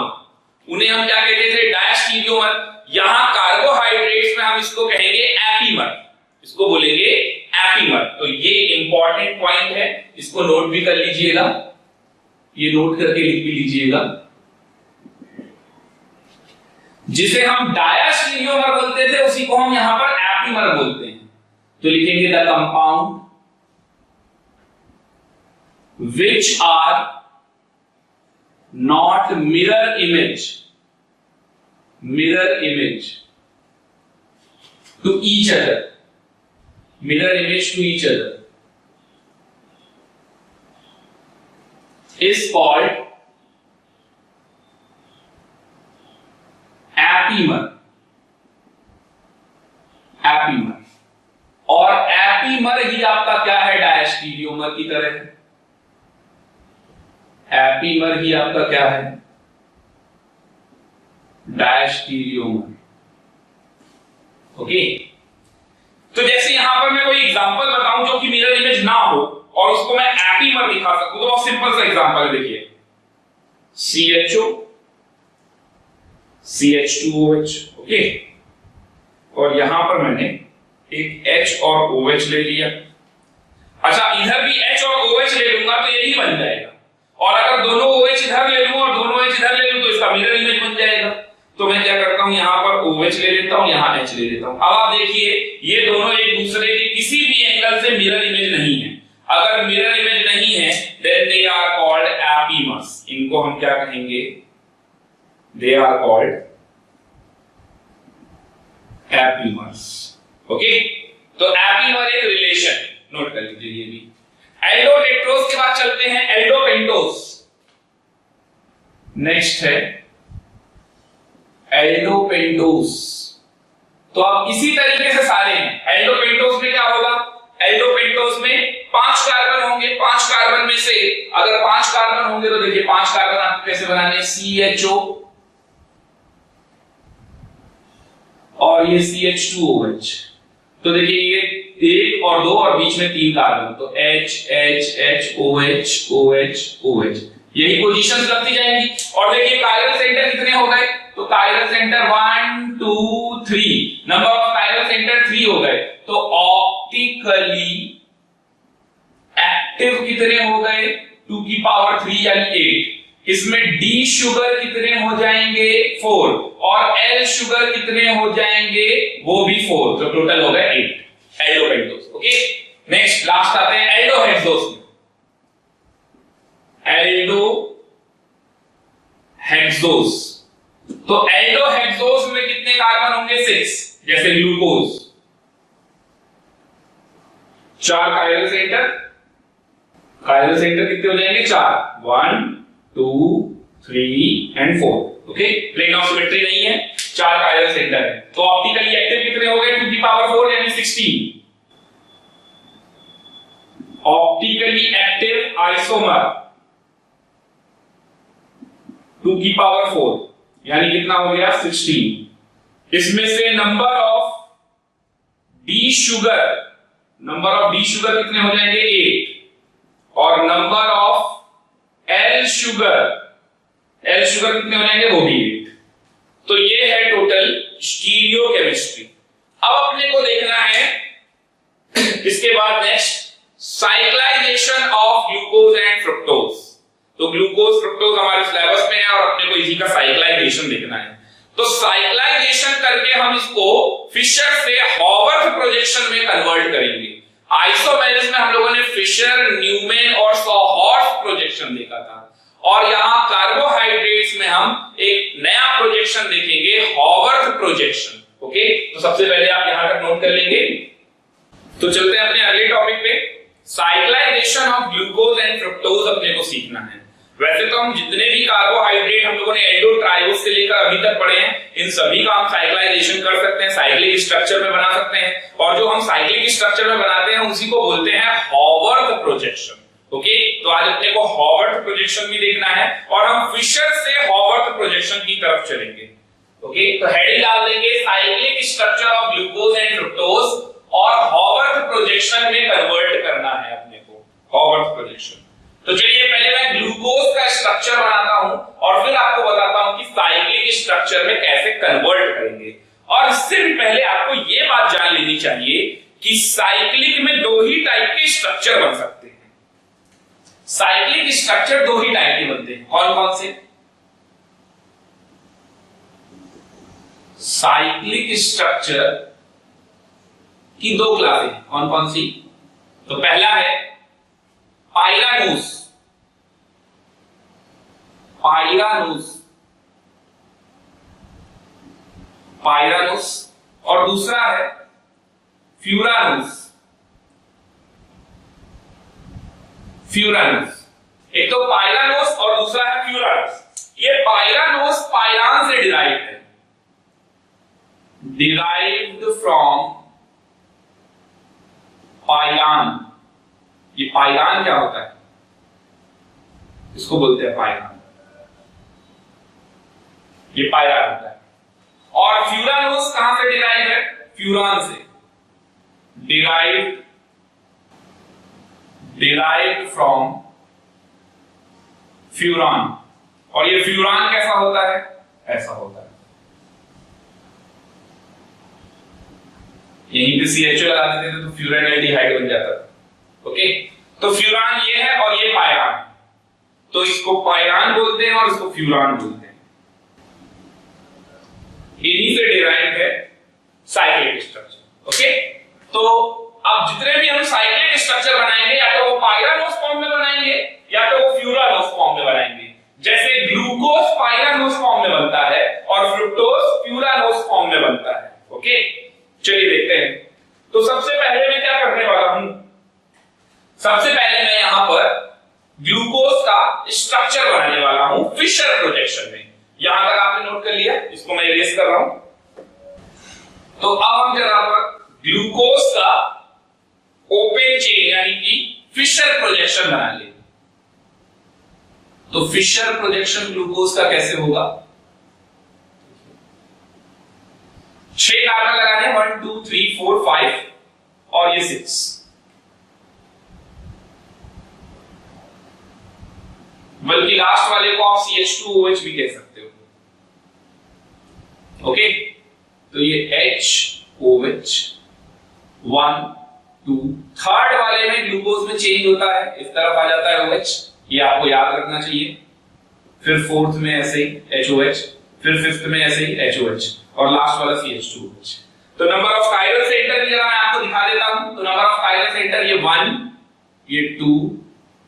उन्हें हम क्या कहते थे? डायस्टीरियोमर। यहां कार्बोहाइड्रेट्स में हम इसको कहेंगे एपीमर, इसको बोलेंगे एपीमर। तो ये इंपॉर्टेंट पॉइंट है, इसको नोट भी कर लीजिएगा, ये नोट करके लिख भी लीजिएगा। जिसे हम डायस्टीरियोमर बोलते थे उसी को हम यहां पर एपीमर बोलते हैं। तो लिखेंगे the compound which are not mirror image to each other, mirror image to each other is called apeimer। और एपीमर ही आपका क्या है? डायस्टीरियोमर की तरह है। एपीमर ही आपका क्या है? Diastereomer, okay. तो जैसे यहां पर मैं कोई एग्जांपल बताऊं जो कि मिरर इमेज ना हो और उसको मैं एपीमर दिखा सकूं, तो बहुत सिंपल सा एग्जांपल है, देखिए CHO, CH2OH, ओके। और यहां पर मैंने एक H और OH ले लिया। अच्छा, इधर भी H और OH ले लूंगा तो यही बन जाएगा। और अगर दोनों OH इधर ले लूं और दोनों H इधर ले लूं तो इसका मिरर इमेज बन जाएगा। तो मैं क्या करता हूं, यहां पर OH ले लेता हूं, यहां H ले लेता हूं। अब आप देखिए ये दोनों एक दूसरे के किसी भी एंगल से मिरर इमेज नहीं है। अगर मिरर इमेज नहीं है then they are called epimers. इनको हम क्या कहेंगे? They are called epimers, okay. तो एपीमर एक रिलेशन, नोट कर लीजिए ये भी। एल्डोटेट्रोज के बाद चलते हैं एल्डोपेंटोज। नेक्स्ट है एल्डोपेंटोज। तो अब इसी तरीके से सारे हैं। एल्डोपेंटोज में क्या होगा? एल्डोपेंटोज में 5 कार्बन होंगे। 5 कार्बन में से अगर 5 कार्बन होंगे तो देखिए 5 कार्बन आपको कैसे बनाने? CHO और ये CH2OH। तो देखिए ये 1 और 2 और बीच में 3 कार्बन, तो H H H OH OH OH, यही पोजीशंस लगती जाएंगी। और देखिए कायरल सेंटर कितने हो गए? तो chiral centre 1 2 3, number of chiral centre 3 हो गए, तो ऑप्टिकली एक्टिव कितने हो गए 2 की पावर 3 यानी 8। इसमें डी शुगर कितने हो जाएंगे 4, और एल शुगर कितने हो जाएंगे वो भी 4, तो टोटल हो गए 8 एल्डोपेंटोज। ओके, नेक्स्ट लास्ट आते हैं एल्डोहेक्सोस में। एल्डोहेक्सोस, तो एल्डोहेक्सोस में कितने कार्बन होंगे 6, जैसे glucose 4 chiral center, chiral center कितने हो जाएंगे 4, 1 2 3 and 4। Okay, plane of symmetry नहीं है, 4 कायरल सेंटर है, तो ऑप्टिकली एक्टिव कितने हो गए 2 की पावर 4 यानी 16। ऑप्टिकली एक्टिव आइसोमर 2 की पावर 4 यानी कितना हो गया 16। इसमें से नंबर ऑफ डी शुगर कितने हो जाएंगे 8, और नंबर ऑफ एल शुगर कितने हो जाएंगे वो भी 8। तो ये है टोटल स्टीरियोकेमिस्ट्री। अब अपने को देखना है इसके बाद next cyclisation of glucose and fructose. तो ग्लूकोज फ्रुक्टोज हमारे सिलेबस में है और अपने को इसी का साइक्लाइजेशन देखना है। तो साइक्लाइजेशन करके हम इसको फिशर से हॉवर्थ प्रोजेक्शन में कन्वर्ट करेंगे। आइसोमेरिस में हम लोगों ने फिशर, न्यूमैन और सॉहॉर्स्ट प्रोजेक्शन देखा था, और यहां कार्बोहाइड्रेट्स में हम एक नया प्रोजेक्शन देखेंगे, हॉवर्थ प्रोजेक्शन। ओके, तो सबसे पहले आप यहां तक नोट कर लेंगे। तो चलते हैं अपने अगले टॉपिक पे। Cyclisation of glucose and fructose अपने को सीखना है। वैसे तो हम जितने भी कार्बोहाइड्रेट हम लोगों ने एल्डो ट्राइओस से लेकर अभी तक पढ़े हैं, इन सभी का हम साइक्लाइजेशन कर सकते हैं, साइक्लिक स्ट्रक्चर में बना सकते हैं, और जो हम साइक्लिक स्ट्रक्चर में बनाते हैं उसी को बोलते हैं हॉवर्थ प्रोजेक्शन। ओके, तो आज अपने को हॉवर्थ प्रोजेक्शन भी देखना है, और हम फिशर से हॉवर्थ प्रोजेक्शन की तरफ चलेंगे। ओके, तो हेडिंग डाल देंगे cyclic structure of glucose and fructose, और हॉवर्थ प्रोजेक्शन में कन्वर्ट करना है अपने को, हॉवर्थ प्रोजेक्शन। तो चलिए पहले मैं ग्लूकोज का स्ट्रक्चर बनाता हूं और फिर आपको बताता हूं कि साइक्लिक स्ट्रक्चर में कैसे कन्वर्ट करेंगे। और इससे भी पहले आपको यह बात जान लेनी चाहिए कि साइक्लिक में 2 ही टाइप के स्ट्रक्चर बन सकते हैं। साइक्लिक स्ट्रक्चर 2 ही टाइप के बनते हैं। कौन कौन से? साइक्लिक स्ट्रक्चर की 2 क्लासें, कौन कौन सी? तो पहला है पाइरानूस, और दूसरा है फ्यूरानूस। एक तो पाइरानोस और दूसरा है फ्यूरानोस। ये पाइरानोस पाइरान से डिराइव है, डिराइव्ड फ्रॉम पाइरान। ये पाइरान क्या होता है? इसको बोलते हैं पाइरान, ये पाइरान होता है। और फ्यूरानोस कहां से डिराइव है? फ्यूरान से। Derived from furan. और ये फ्यूरान कैसा होता है? ऐसा होता है। यहीं पे CHO लगा देते थे तो फ्यूरानल्डिहाइड बन जाता था। ओके, तो फ्यूरान ये है और ये पाइरान, तो इसको पाइरान बोलते हैं और इसको फ्यूरान बोलते हैं। इन्हीं से डिराइव है साइक्लिक स्ट्रक्चर। ओके, तो अब जितने भी हम साइक्लिक स्ट्रक्चर बनाएंगे या तो वो पाइरानोस फॉर्म में बनाएंगे या तो वो फ्यूरानोस फॉर्म में बनाएंगे। जैसे ग्लूकोज पाइरानोस फॉर्म में बनता है और फ्रुक्टोज फ्यूरानोस फॉर्म में बनता है। ओके, चलिए देखते हैं। तो सबसे पहले मैं क्या करने वाला हूं, सबसे पहले मैं यहां पर ग्लूकोज का स्ट्रक्चर बनाने वाला हूं फिशर प्रोजेक्शन में। यहां तक आपने नोट कर लिया, इसको मैं इरेज कर रहा हूं। तो अब हम जरा पर ग्लूकोज का ओपन चेन यानी कि फिशर प्रोजेक्शन बना ले। तो फिशर प्रोजेक्शन ग्लूकोज का कैसे होगा? 6 कार्बन लगाने, 1 2 3 4 5 और ये 6। बल्कि लास्ट वाले को आप CH2OH भी कह सकते हो। ओके, तो ये HOH 1 2, थर्ड वाले में ग्लूकोज में चेंज होता है, इस तरफ आ जाता है OH, ये आपको याद रखना चाहिए। फिर फोर्थ में ऐसे ही HOH, फिर फिफ्थ में ऐसे ही HOH और लास्ट वाला CH2OH। तो नंबर ऑफ कायरल सेंटर जरा मैं आपको दिखा देता हूं। तो नंबर ऑफ कायरल सेंटर ये 1, ये 2,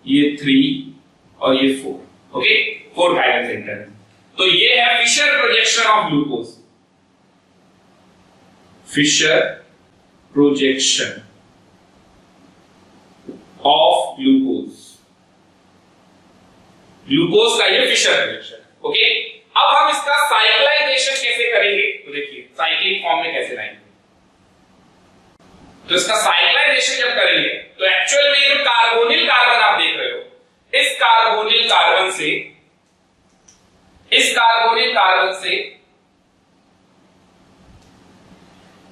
ये 3 और ये 4। Okay, 4 chiral center. तो ये है Fischer projection of glucose. Fischer projection of glucose, glucose का ये फिशर प्रोजेक्शन। ओके, अब हम इसका साइक्लाइजेशन कैसे करेंगे? तो देखिए साइक्लिक फॉर्म में कैसे लाएंगे। तो इसका साइक्लाइजेशन जब करेंगे तो एक्चुअल में ये जो कार्बोनिल कार्बन आप देख रहे हो, इस कार्बोनिल कार्बन से, इस कार्बोनिल कार्बन से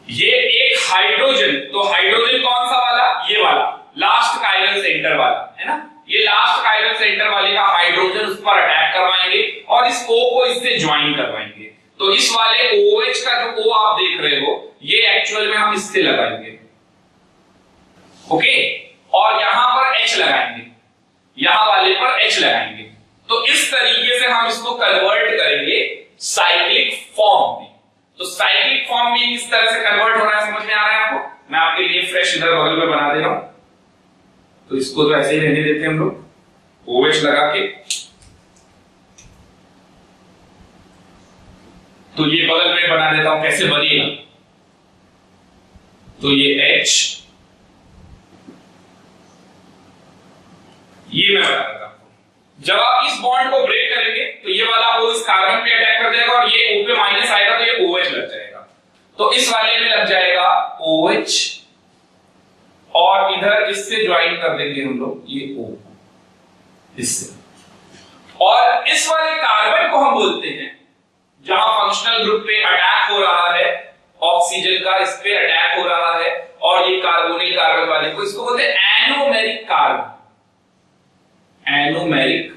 ये एक हाइड्रोजन, तो हाइड्रोजन कौन सा वाला? ये वाला लास्ट कायरल सेंटर वाला है ना, ये लास्ट कायरल सेंटर वाले का हाइड्रोजन उस पर अटैक करवाएंगे और इस O को इससे ज्वाइन करवाएंगे। तो इस वाले OH का जो O आप देख रहे हो, ये एक्चुअल में हम इससे लगाएंगे। ओके, और यहां पर H लगाएंगे, यहां वाले पर H लगाएंगे। तो इस तरीके से हम इसको कन्वर्ट करेंगे साइक्लिक फॉर्म में। तो साइक्लिक फॉर्म में किस तरह से कन्वर्ट हो रहा है समझ में आ रहा है आपको? मैं आपके लिए फ्रेश इधर बगल में बना दे रहा हूं। तो इसको तो ऐसे ही रहने देते हैं हम लोग, OH लगा के। तो ये बगल में बना देता हूं, कैसे बनेगा। तो ये H, ये मैं बता देता हूं। जब आप इस बॉन्ड को ब्रेक करेंगे तो ये वाला O इस कार्बन पे अटैक कर जाएगा और ये O पे माइनस आएगा तो ये OH लग जाएगा। तो इस वाले में लग जाएगा OH और इधर इससे ज्वाइन कर देंगे हम लोग ये O इससे। और इस वाले कार्बन को हम बोलते हैं, जहां फंक्शनल ग्रुप पे अटैक हो रहा है ऑक्सीजन का, इस पे अटैक हो रहा है, और ये कार्बोनिल कार्बन वाले को, इसको बोलते हैं एनोमेरिक कार्बन। एनोमेरिक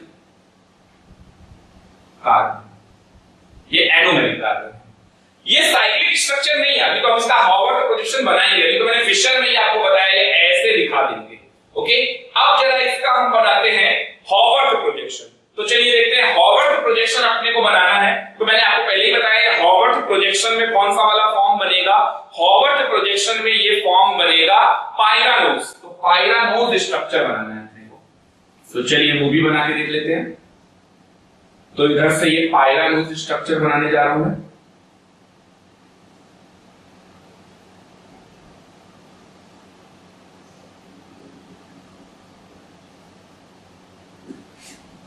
कार्बन, ये एनोमेरिक कार्बन। ये साइक्लिक स्ट्रक्चर नहीं है, अभी तो हम इसका हॉवर्ड प्रोजेक्शन बनाएंगे। अभी तो मैंने फिशर में ही आपको बताया ऐसे दिखा देंगे। ओके, अब जरा इसका हम बनाते हैं हॉवर्ड प्रोजेक्शन। तो चलिए देखते हैं हॉवर्ड प्रोजेक्शन अपने को बनाना है। तो मैंने आपको पहले ही बताया कि हॉवर्ड प्रोजेक्शन में कौन सा वाला फॉर्म बनेगा। हॉवर्ड प्रोजेक्शन में ये फॉर्म बनेगा पायरानोज। तो पायरानोज स्ट्रक्चर बनाना है अपने को। तो चलिए वो भी बना के देख लेते हैं। तो इधर से ये पायरानोज स्ट्रक्चर बनाने जा रहा हूं मैं।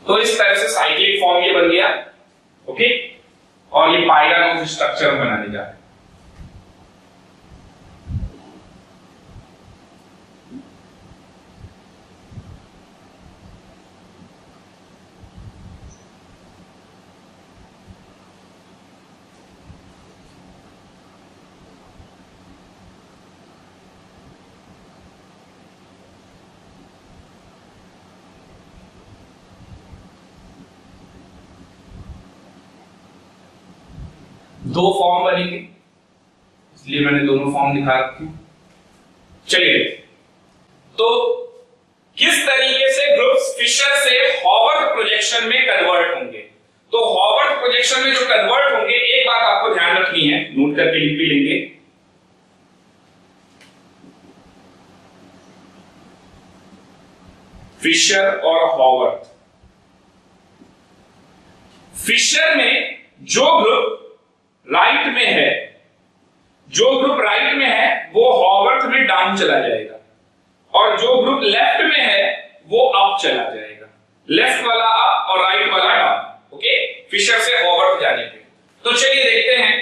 तो इस तरह से साइक्लिक फॉर्म ये बन गया। ओके, और ये पायरानोज स्ट्रक्चर बनाने जा रहे हैं। दो फॉर्म बनेंगे, इसलिए मैंने दोनों फॉर्म दिखा रखे। चलिए, तो किस तरीके से ग्रुप्स फिशर से हॉवर्ड प्रोजेक्शन में कन्वर्ट होंगे। तो हॉवर्ड प्रोजेक्शन में जो कन्वर्ट होंगे, एक बात आपको ध्यान रखनी है, नोट करके लिख भी लेंगे। फिशर और हॉवर्ड। फिशर में जो ग्रुप राइट में है, जो ग्रुप राइट में है वो हॉवर्ड में डाउन चला जाएगा, और जो ग्रुप लेफ्ट में है वो अप चला जाएगा। लेफ्ट वाला अप और राइट वाला डाउन। ओके, फिशर से हॉवर्ड जाने पे। तो चलिए देखते हैं,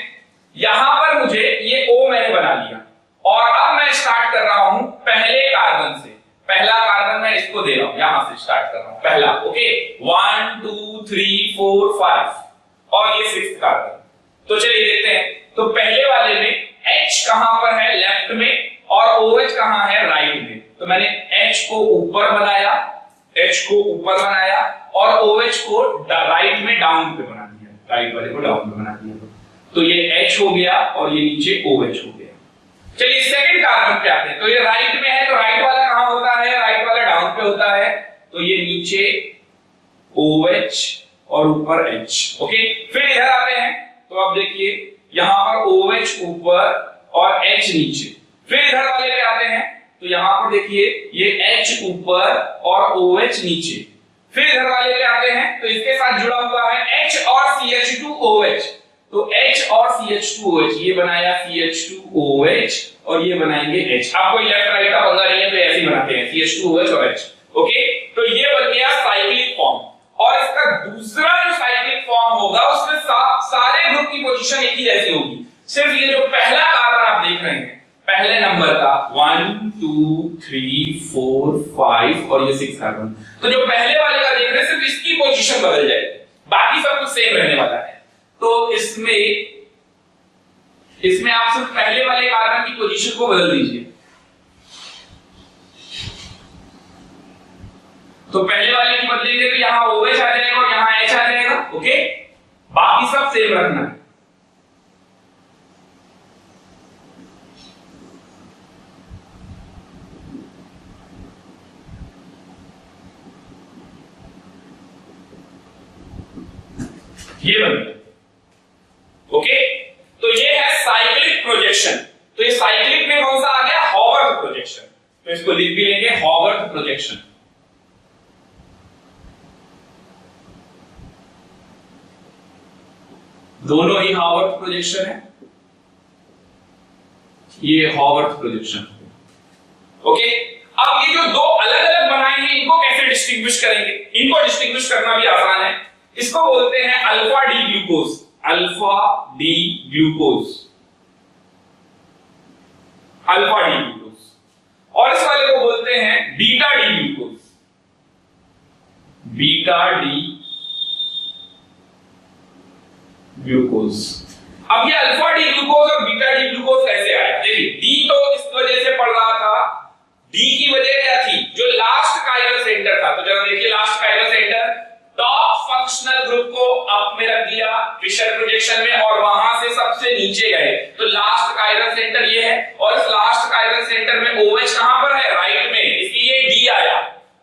यहां पर मुझे ये O मैंने बना लिया, और अब मैं स्टार्ट कर रहा हूं पहले कार्बन से। पहला कार्बन मैं इसको दे रहा हूं, यहां से स्टार्ट कर रहा हूं पहला। ओके, 1 2 3 4 5 और ये 6th कार्बन। तो चलिए देखते हैं। तो पहले वाले में H कहां पर है? लेफ्ट में, और OH कहां है? राइट में। तो मैंने H को ऊपर बनाया, H को ऊपर बनाया, और OH को राइट में डाउन पे बना दिया, राइट वाले को डाउन पे बना दिया। तो ये H हो गया और ये नीचे OH हो गया। चलिए सेकंड कार्बन पे आते हैं। तो ये राइट में है, तो राइट वाला कहां होता है? राइट वाला डाउन पे होता है, तो ये नीचे OH और ऊपर H। ओके, फिर इधर आते हैं तो आप देखिए यहां पर OH ऊपर और H नीचे। फिर इधर वाले पे आते हैं तो यहां पर देखिए ये H ऊपर और OH नीचे। फिर इधर वाले पे आते हैं तो इसके साथ जुड़ा हुआ है H और CH2OH, तो H और CH2OH, ये बनाया CH2OH और ये बनाएंगे H। आप कोई लेफ्ट राइट का पंगा नहीं है तो ऐसे ही बनाते हैं CH2OH और H। ओके, तो ये बन गया साइक्लिक फॉर्म। और इसका दूसरा जो साइक्लिक फॉर्म होगा उसमें सारे ग्रुप की पोजीशन एक ही जैसी होगी, सिर्फ ये जो पहला कार्बन आप देख रहे हैं पहले नंबर का 1 2 3 4 5 और ये 6 कार्बन, तो जो पहले वाले का देख रहे हैं सिर्फ इसकी पोजीशन बदल जाएगी, बाकी सब कुछ सेम रहने वाला है। तो इसमें आप सिर्फ पहले वाले कार्बन की पोजीशन को बदल दीजिए। तो पहले वाले की बदलेंगे तो यहां OH आ जाएगा और यहां H आ जाएगा। ओके, बाकी सब सेम रखना है। ये बन गया। ओके, तो ये है साइक्लिक प्रोजेक्शन। तो ये साइक्लिक में कौन सा आ गया? Howarth projection. तो इसको लिख भी लेंगे हॉवर्थ प्रोजेक्शन। दोनों ही हॉवर्थ प्रोजेक्शन है, ये हॉवर्थ प्रोजेक्शन। ओके, अब ये जो दो अलग अलग बनाए हैं इनको कैसे डिस्टिंग्विश करेंगे? इनको डिस्टिंग्विश करना भी आसान है। इसको बोलते हैं alpha D glucose, alpha D glucose, alpha D glucose. और इस वाले को बोलते हैं beta D glucose, beta D glucose. अब ये अल्फा डी ग्लूकोज और बीटा डी ग्लूकोज कैसे आया? देखिए, डी तो इस वजह से पढ़ रहा था, डी की वजह क्या थी? जो लास्ट कायरल सेंटर था, तो जरा देखिए last chiral centre top functional group को अप में रख दिया फिशर प्रोजेक्शन में और वहां से सबसे नीचे गए, तो लास्ट कायरल सेंटर ये है और इस लास्ट कायरल सेंटर में OH कहां पर है? राइट में, इसलिए डी आया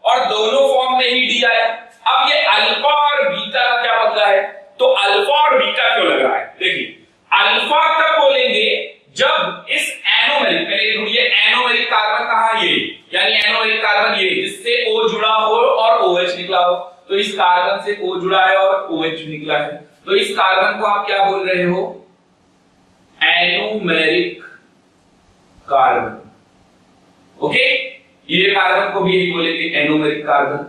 और दोनों फॉर्म में ही डी आया। अब ये अल्फा और बीटा का क्या पंगा है? तो अल्फा और बीटा क्यों लग रहा है? देखिए, अल्फा तब बोलेंगे जब इस एनोमेरिक, पहले ढूंढिए एनोमेरिक कार्बन कहां? ये, यानी एनोमेरिक कार्बन ये जिससे O जुड़ा हो और OH निकला हो। तो इस कार्बन से O जुड़ा है और OH निकला है, तो इस कार्बन को आप क्या बोल रहे हो? Anomeric carbon. ओके, ये कार्बन को भी यही बोलेंगे एनोमेरिक कार्बन,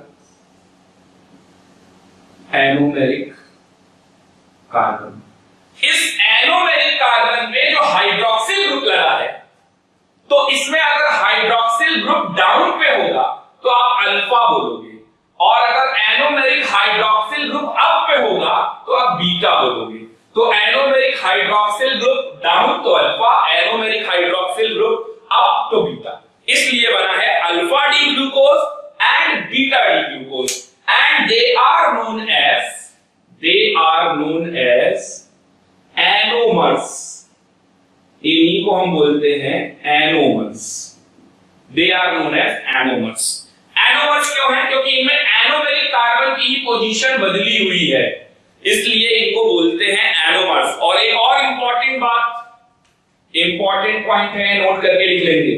एनोमेरिक कार्बन। इस एनोमेरिक कार्बन में जो हाइड्रोक्सिल ग्रुप लगा है, तो इसमें अगर हाइड्रोक्सिल ग्रुप डाउन पे होगा तो आप अल्फा बोलोगे, और अगर एनोमेरिक हाइड्रोक्सिल ग्रुप अप पे होगा तो आप बीटा बोलोगे। तो एनोमेरिक हाइड्रोक्सिल ग्रुप डाउन तो alpha, anomeric hydroxyl group up तो बीटा, इसलिए बना है alpha D glucose and beta D glucose, and they are known as anomers. इन्हीं को हम बोलते हैं anomers, they are known as anomers. Anomers क्यों है? क्योंकि इनमें एनोमेरिक कार्बन की ही पोजीशन बदली हुई है, इसलिए इनको बोलते हैं एनोमर्स। और एक और इंपॉर्टेंट बात, इंपॉर्टेंट पॉइंट है, नोट करके लिख लेंगे।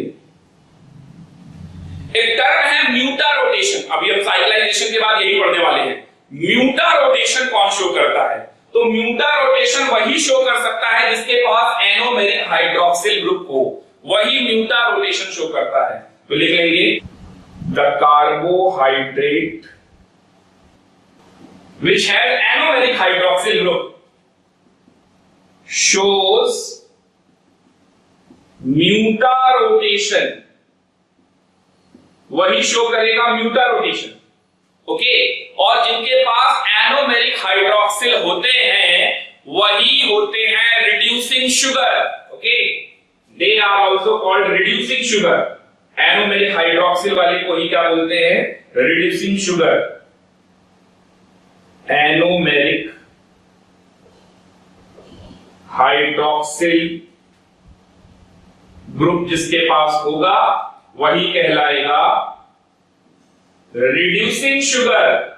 एक टर्म है म्यूटा रोटेशन, अभी हम साइक्लाइजेशन के बाद यही पढ़ने वाले हैं। म्यूटा रोटेशन कौन शो करता है? तो म्यूटा रोटेशन वही शो कर सकता है जिसके पास एनोमेरिक हाइड्रोक्सिल ग्रुप हो, वही म्यूटा रोटेशन शो करता है। तो लिख लेंगे the carbohydrate which has anomeric hydroxyl group shows म्यूटा rotation, वही शो करेगा म्यूटा रोटेशन। ओके, और जिनके पास एनोमेरिक हाइड्रोक्सिल होते हैं वही होते हैं reducing sugar. Okay, they are also called reducing sugar. Anomeric hydroxyl वाले को ही क्या बोलते हैं? Reducing sugar. Anomeric hydroxyl group जिसके पास होगा वही कहलाएगा रिड्यूसिंग शुगर,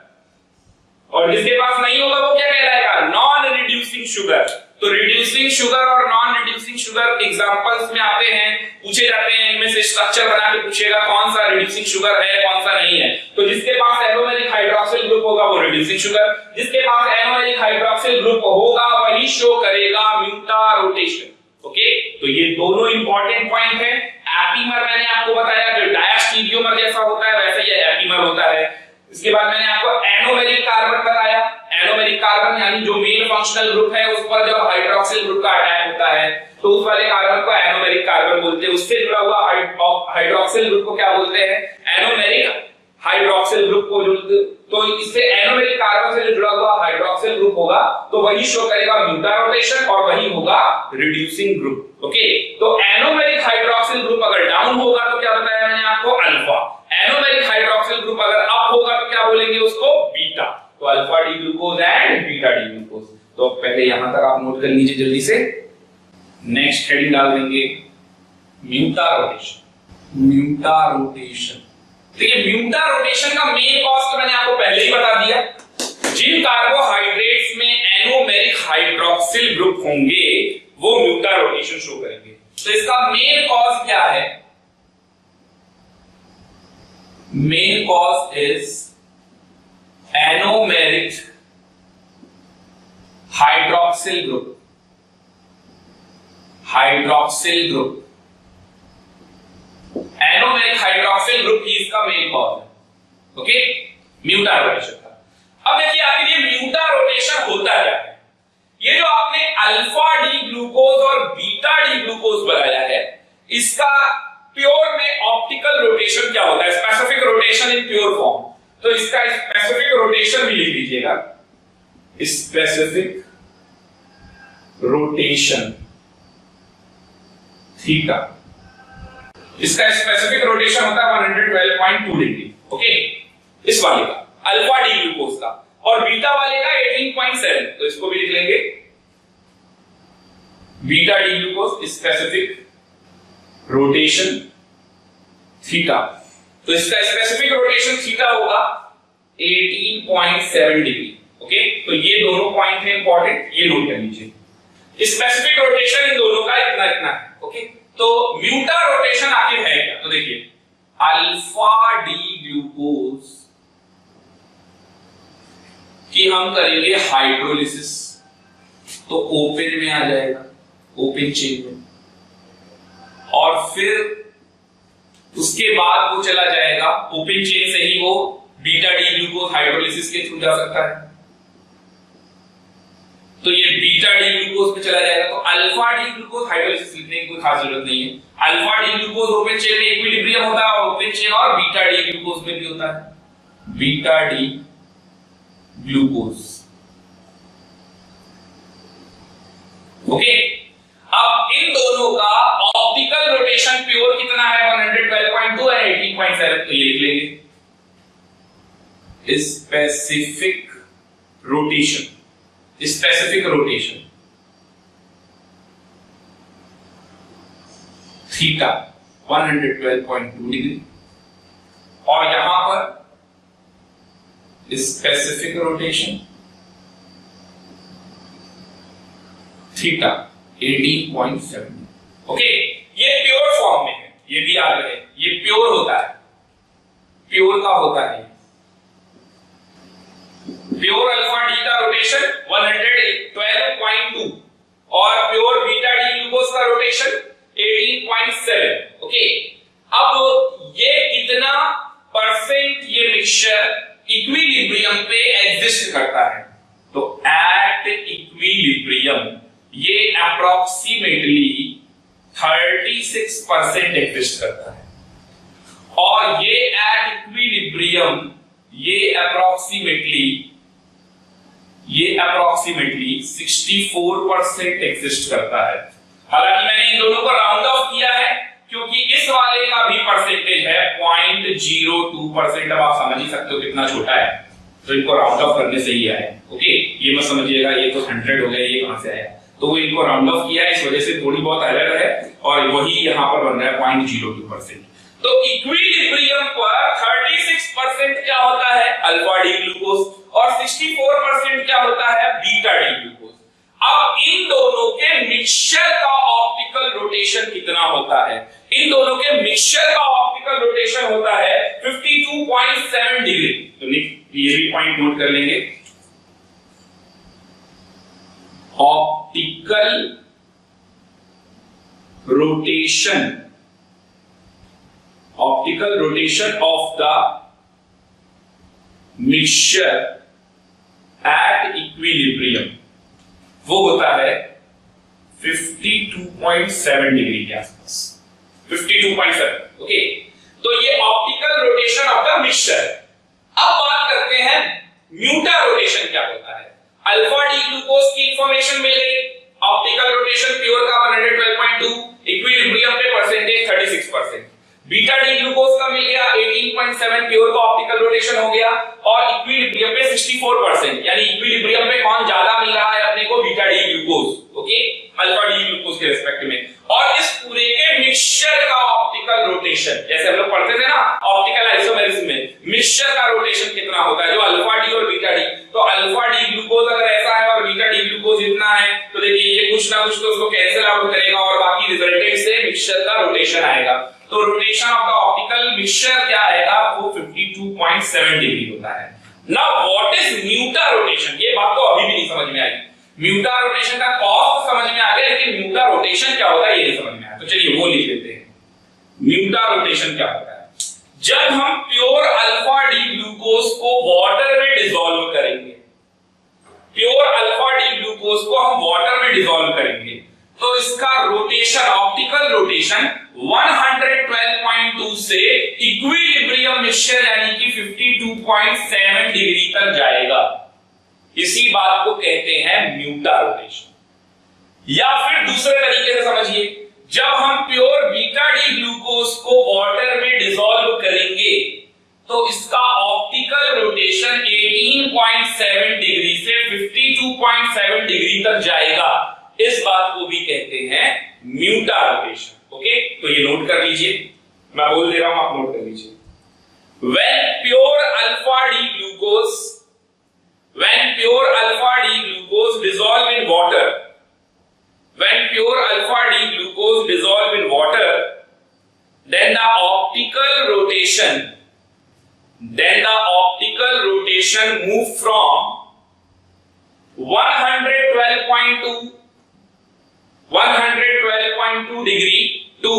और जिसके पास नहीं होगा वो क्या कहलाएगा? Non reducing sugar. तो रिड्यूसिंग शुगर और नॉन रिड्यूसिंग शुगर एग्जांपल्स में आते हैं, पूछे जाते हैं, इनमें से स्ट्रक्चर बना के पूछेगा कौन सा रिड्यूसिंग शुगर है कौन सा नहीं है। तो जिसके पास एरोमेरिक हाइड्रॉक्सिल ग्रुप होगा वो रिड्यूसिंग शुगर, जिसके पास एरोमेरिक हाइड्रॉक्सिल ग्रुप होगा वही शो करेगा म्यूटा रोटेशन। ओके, तो ये दोनों इंपॉर्टेंट पॉइंट है। एपीमर मैंने आपको बताया जो डायस्टीरियोमर जैसा होता है वैसे ये एपीमर होता है। इसके बाद मैंने आपको एनोमेरिक कार्बन बताया। एनोमेरिक कार्बन यानी जो मेन फंक्शनल ग्रुप है उस पर जब हाइड्रॉक्सिल ग्रुप का अटैक होता है तो उस वाले कार्बन को एनोमेरिक कार्बन बोलते हैं। उससे जुड़ा हुआ हाइड्रॉक्सिल ग्रुप को क्या बोलते हैं? एनोमेरिक हाइड्रॉक्सिल ग्रुप को तो इससे एनोमेरिक कार्बन से जो जुड़ा हुआ हाइड्रॉक्सिल ग्रुप होगा तो वही शो करेगा म्यूटा रोटेशन और वही होगा रिड्यूसिंग ग्रुप। ओके, तो एनोमेरिक हाइड्रॉक्सिल ग्रुप अगर डाउन होगा तो क्या बताया मैंने आपको? अल्फा। एनोमेरिक हाइड्रॉक्सिल ग्रुप अगर अप होगा तो क्या बोलेंगे उसको? बीटा। तो alpha D glucose and beta D glucose. तो पहले यहां तक आप नोट कर लीजिए जल्दी से। नेक्स्ट हेडिंग डाल देंगे म्यूटा रोटेशन। म्यूटा रोटेशन, देखिए म्यूटा रोटेशन का मेन कॉज तो मैंने आपको पहले ही बता दिया। जिन कार्बोहाइड्रेट्स में एनोमेरिक हाइड्रॉक्सिल ग्रुप होंगे वो म्यूटा रोटेशन शो करेंगे। तो इसका मेन कॉज क्या है? Main cause is anomeric hydroxyl group. Hydroxyl group, anomeric hydroxyl group ही इसका मेन कॉज है। ओके, म्यूटा रोटेशन का। अब देखिए आखिर ये म्यूटा रोटेशन होता क्या है? ये जो आपने अल्फा डी ग्लूकोज और बीटा डी ग्लूकोज बनाया है इसका प्योर में ऑप्टिकल रोटेशन क्या होता है? Specific rotation in pure form. तो इसका स्पेसिफिक रोटेशन भी लिख लीजिएगा, स्पेसिफिक रोटेशन थीटा। इसका स्पेसिफिक रोटेशन होता है 112.2 डिग्री। ओके, इस वाले का अल्फा डी ग्लूकोज का, और बीटा वाले का 18.7। तो इसको भी लिख लेंगे beta D glucose specific rotation theta. तो इसका स्पेसिफिक रोटेशन थीटा होगा 18.7 डिग्री। ओके, तो ये दोनों पॉइंट है इंपॉर्टेंट, ये नोट कर लीजिए। स्पेसिफिक रोटेशन इन दोनों का इतना इतना है। ओके, तो म्यूटा रोटेशन आखिर है क्या? तो देखिए अल्फा डी ग्लूकोज की हम करेंगे हाइड्रोलिसिस तो ओपन में आ जाएगा, ओपन चेन में, और फिर उसके बाद वो चला जाएगा ओपन चेन से ही वो बीटा डी ग्लूकोज हाइड्रोलिसिस के थ्रू जा सकता है। तो ये बीटा डी ग्लूकोज पे चला जाएगा। तो अल्फा डी ग्लूकोज हाइड्रोलिसिस लिखने की कोई खास जरूरत नहीं है। Alpha D glucose open chain में इक्विलिब्रियम होता है, और ओपन चेन और बीटा डी ग्लूकोज में भी होता है बीटा डी ग्लूकोज। ओके, अब इन दोनों का ऑप्टिकल रोटेशन प्योर कितना है? 112.2 है, 18.7। तो ये लिख लेंगे specific rotation. Specific rotation theta 112.2 degree, और यहां पर स्पेसिफिक रोटेशन थीटा 18.7। ओके, ये प्योर फॉर्म में है, ये भी याद रहे, ये प्योर होता है, प्योर का होता है। प्योर अल्फा डी का रोटेशन 112.2 और प्योर बीटा डी ग्लूकोज का रोटेशन 18.7। ओके, अब ये कितना परसेंट ये मिक्सचर इक्विलिब्रियम पे एग्जिस्ट करता है? तो एट इक्विलिब्रियम ये अप्रोक्सीमेटली 36% एग्जिस्ट करता है, और ये एट इक्विलिब्रियम ये अप्रोक्सीमेटली 64% एग्जिस्ट करता है। हालांकि मैंने इन दोनों को राउंड ऑफ किया है क्योंकि इस वाले का भी परसेंटेज है 0.02%। अब आप समझ ही सकते हो कितना छोटा है, तो इनको राउंड ऑफ करने से ही आया। ओके, ये मत समझिएगा ये तो 100 हो गया, ये कहां से आया? तो वो इनको राउंड ऑफ किया है, इस वजह से थोड़ी बहुत एरर है और वही यहां पर बन रहा है 0.02%। तो इक्विलिब्रियम पर 36% क्या होता है अल्फा डी ग्लूकोज और 64% क्या होता है बीटा डी ग्लूकोज। अब इन दोनों के मिक्सचर का ऑप्टिकल रोटेशन कितना होता है? इन दोनों के मिक्सचर का ऑप्टिकल रोटेशन होता है 52.7 डिग्री। तो ये भी पॉइंट नोट कर लेंगे, optical rotation of the mixture at equilibrium वो होता है 52.7 डिग्री के आसपास, 52.7। ओके, तो ये optical rotation of the mixture. अब बात करते हैं म्यूटा रोटेशन क्या होता है। अल्फा डी ग्लूकोज की इंफॉर्मेशन मिल गई, ऑप्टिकल रोटेशन प्योर का 112.2, इक्विलिब्रियम पे परसेंटेज 36%। बीटा डी ग्लूकोज का मिल गया 18.7, प्योर का ऑप्टिकल रोटेशन हो गया, और इक्विलिब्रियम पे 64%, यानी इक्विलिब्रियम पे कौन ज्यादा मिल रहा है अपने को? Beta D glucose. Okay, alpha D glucose के रिस्पेक्ट में। और इस पूरे के मिक्सचर का ऑप्टिकल रोटेशन, जैसे हम लोग पढ़ते थे ना ऑप्टिकल आइसोमेरिज्म में, मिक्सचर का रोटेशन कितना होता है जो अल्फा डी और बीटा डी। तो अल्फा डी ग्लूकोज अगर ऐसा है और बीटा डी ग्लूकोज इतना है, तो देखिए ये कुछ ना कुछ तो उसको कैंसिल आउट करेगा और बाकी रिजल्टेंट से मिक्सचर का रोटेशन आएगा। तो rotation of the optical mixture क्या आएगा? वो 52.7 डिग्री होता है। Now what is म्यूटा rotation? ये बात तो अभी भी नहीं समझ में आई। म्यूटा रोटेशन का कॉज समझ में आ गया, लेकिन म्यूटा रोटेशन क्या होता है ये नहीं समझ में आया। तो चलिए वो लिख लेते हैं। म्यूटा रोटेशन क्या होता है? जब हम प्योर अल्फा डी ग्लूकोज को वाटर में डिसॉल्व करेंगे, प्योर अल्फा डी ग्लूकोज को हम वाटर में डिसॉल्व करेंगे, तो इसका रोटेशन, ऑप्टिकल रोटेशन 112.2 से इक्विलिब्रियम मिक्सचर यानी कि 52.7 डिग्री तक जाएगा। इसी बात को कहते हैं म्यूटा रोटेशन। या फिर दूसरे तरीके से समझिए, जब हम प्योर बीटा डी ग्लूकोज को वाटर में डिसॉल्व करेंगे, तो इसका ऑप्टिकल रोटेशन 18.7 डिग्री से 52.7 डिग्री तक जाएगा। इस बात को भी कहते हैं म्यूटा रोटेशन। ओके, तो ये नोट कर लीजिए, मैं बोल दे रहा हूं, आप नोट कर लीजिए। When pure alpha D glucose dissolve in water, when pure alpha D glucose dissolve in water, then the optical rotation move from 112.2 degree to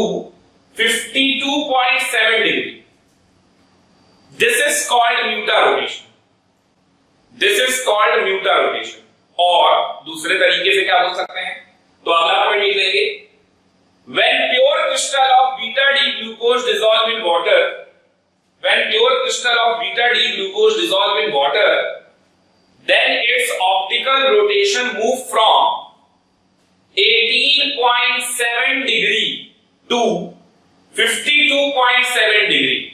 52.7 degree. This is called म्यूटा rotation. This is called म्यूटा rotation. और दूसरे तरीके से क्या बोल सकते हैं? तो अगला पॉइंट लिख लेंगे, when pure crystal of beta D glucose dissolve in water, then its optical rotation move from 18.7 degree to 52.7 degree.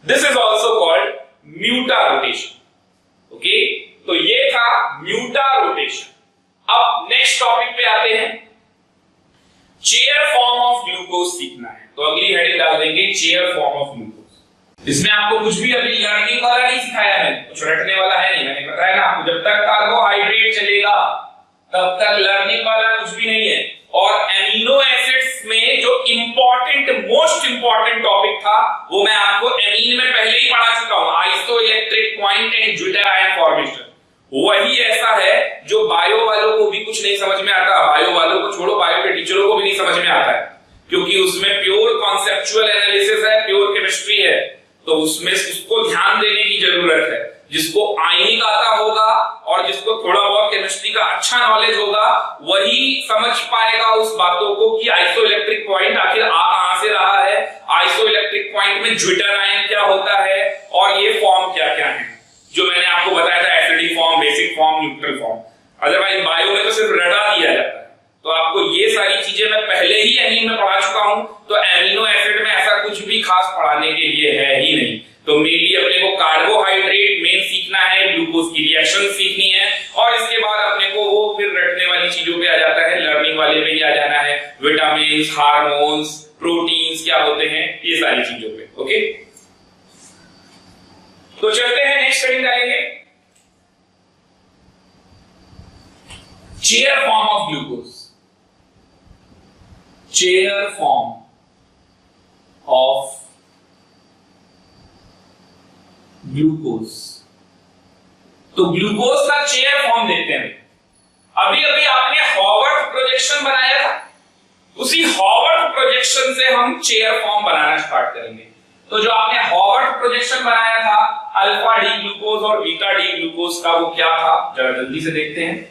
This is also called म्यूटा rotation. Okay, तो ये था म्यूटा रोटेशन। अब नेक्स्ट टॉपिक पे आते हैं, चेयर फॉर्म ऑफ ग्लूकोज सीखना है। तो अगली हेडिंग डाल देंगे चेयर फॉर्म ऑफ ग्लूकोज। इसमें आपको कुछ भी अभी लर्निंग वाला नहीं सिखाया मैंने, कुछ रटने वाला है नहीं। मैंने बताया ना आपको, जब तक कार्बोहाइड्रेट चलेगा तब तक लर्निंग वाला कुछ भी नहीं है। और एमिनो एसिड्स में जो मोस्ट इंपॉर्टेंट टॉपिक था वो मैं आपको एमीन में पहले ही पढ़ा चुका हूं, isoelectric point and zwitter ion formation. वही ऐसा है जो बायो वालों को भी कुछ नहीं समझ में आता, बायो वालों को छोड़ो, बायो के टीचरों को भी नहीं समझ में आता है, क्योंकि उसमें प्योर कॉन्सेप्चुअल एनालिसिस है, प्योर केमिस्ट्री है। तो उसमें उसको ध्यान देने की जरूरत है। जिसको आयनिक आता होगा और जिसको थोड़ा बहुत केमिस्ट्री का अच्छा नॉलेज होगा, वही समझ पाएगा उस बातों को कि आइसोइलेक्ट्रिक पॉइंट आखिर आ कहां से रहा है, आइसोइलेक्ट्रिक पॉइंट में ज्विटर आयन क्या होता है, और ये फॉर्म क्या क्या है जो मैंने आपको बताया था, acidic form, basic form, neutral form. Otherwise bio में तो सिर्फ रटा दिया जाता है। तो आपको ये सारी चीजें मैं पहले ही एमीन में पढ़ा चुका हूं, तो एमिनो एसिड में ऐसा कुछ भी खास पढ़ाने के लिए है ही नहीं। तो मेनली अपने को कार्बोहाइड्रेट मेन सीखना है, ग्लूकोज की रिएक्शन सीखनी है, और इसके बाद अपने को वो फिर रटने वाली चीजों पे आ जाता है एंजाइम्स, हार्मोन्स, प्रोटीन्स क्या होते हैं, ये सारी चीजों पे। ओके, तो चलते हैं नेक्स्ट हेडिंग डालेंगे, chair form of glucose. Chair form of glucose. तो ग्लूकोज का चेयर फॉर्म देखते हैं। अभी अभी आपने हॉवर्थ प्रोजेक्शन बनाया था, उसी हॉवर्थ प्रोजेक्शन से हम चेयर फॉर्म बनाना स्टार्ट करेंगे। तो जो आपने हॉवर्थ प्रोजेक्शन बनाया था अल्फा डी ग्लूकोज और बीटा डी ग्लूकोज का, वो क्या था, जरा जल्दी से देखते हैं।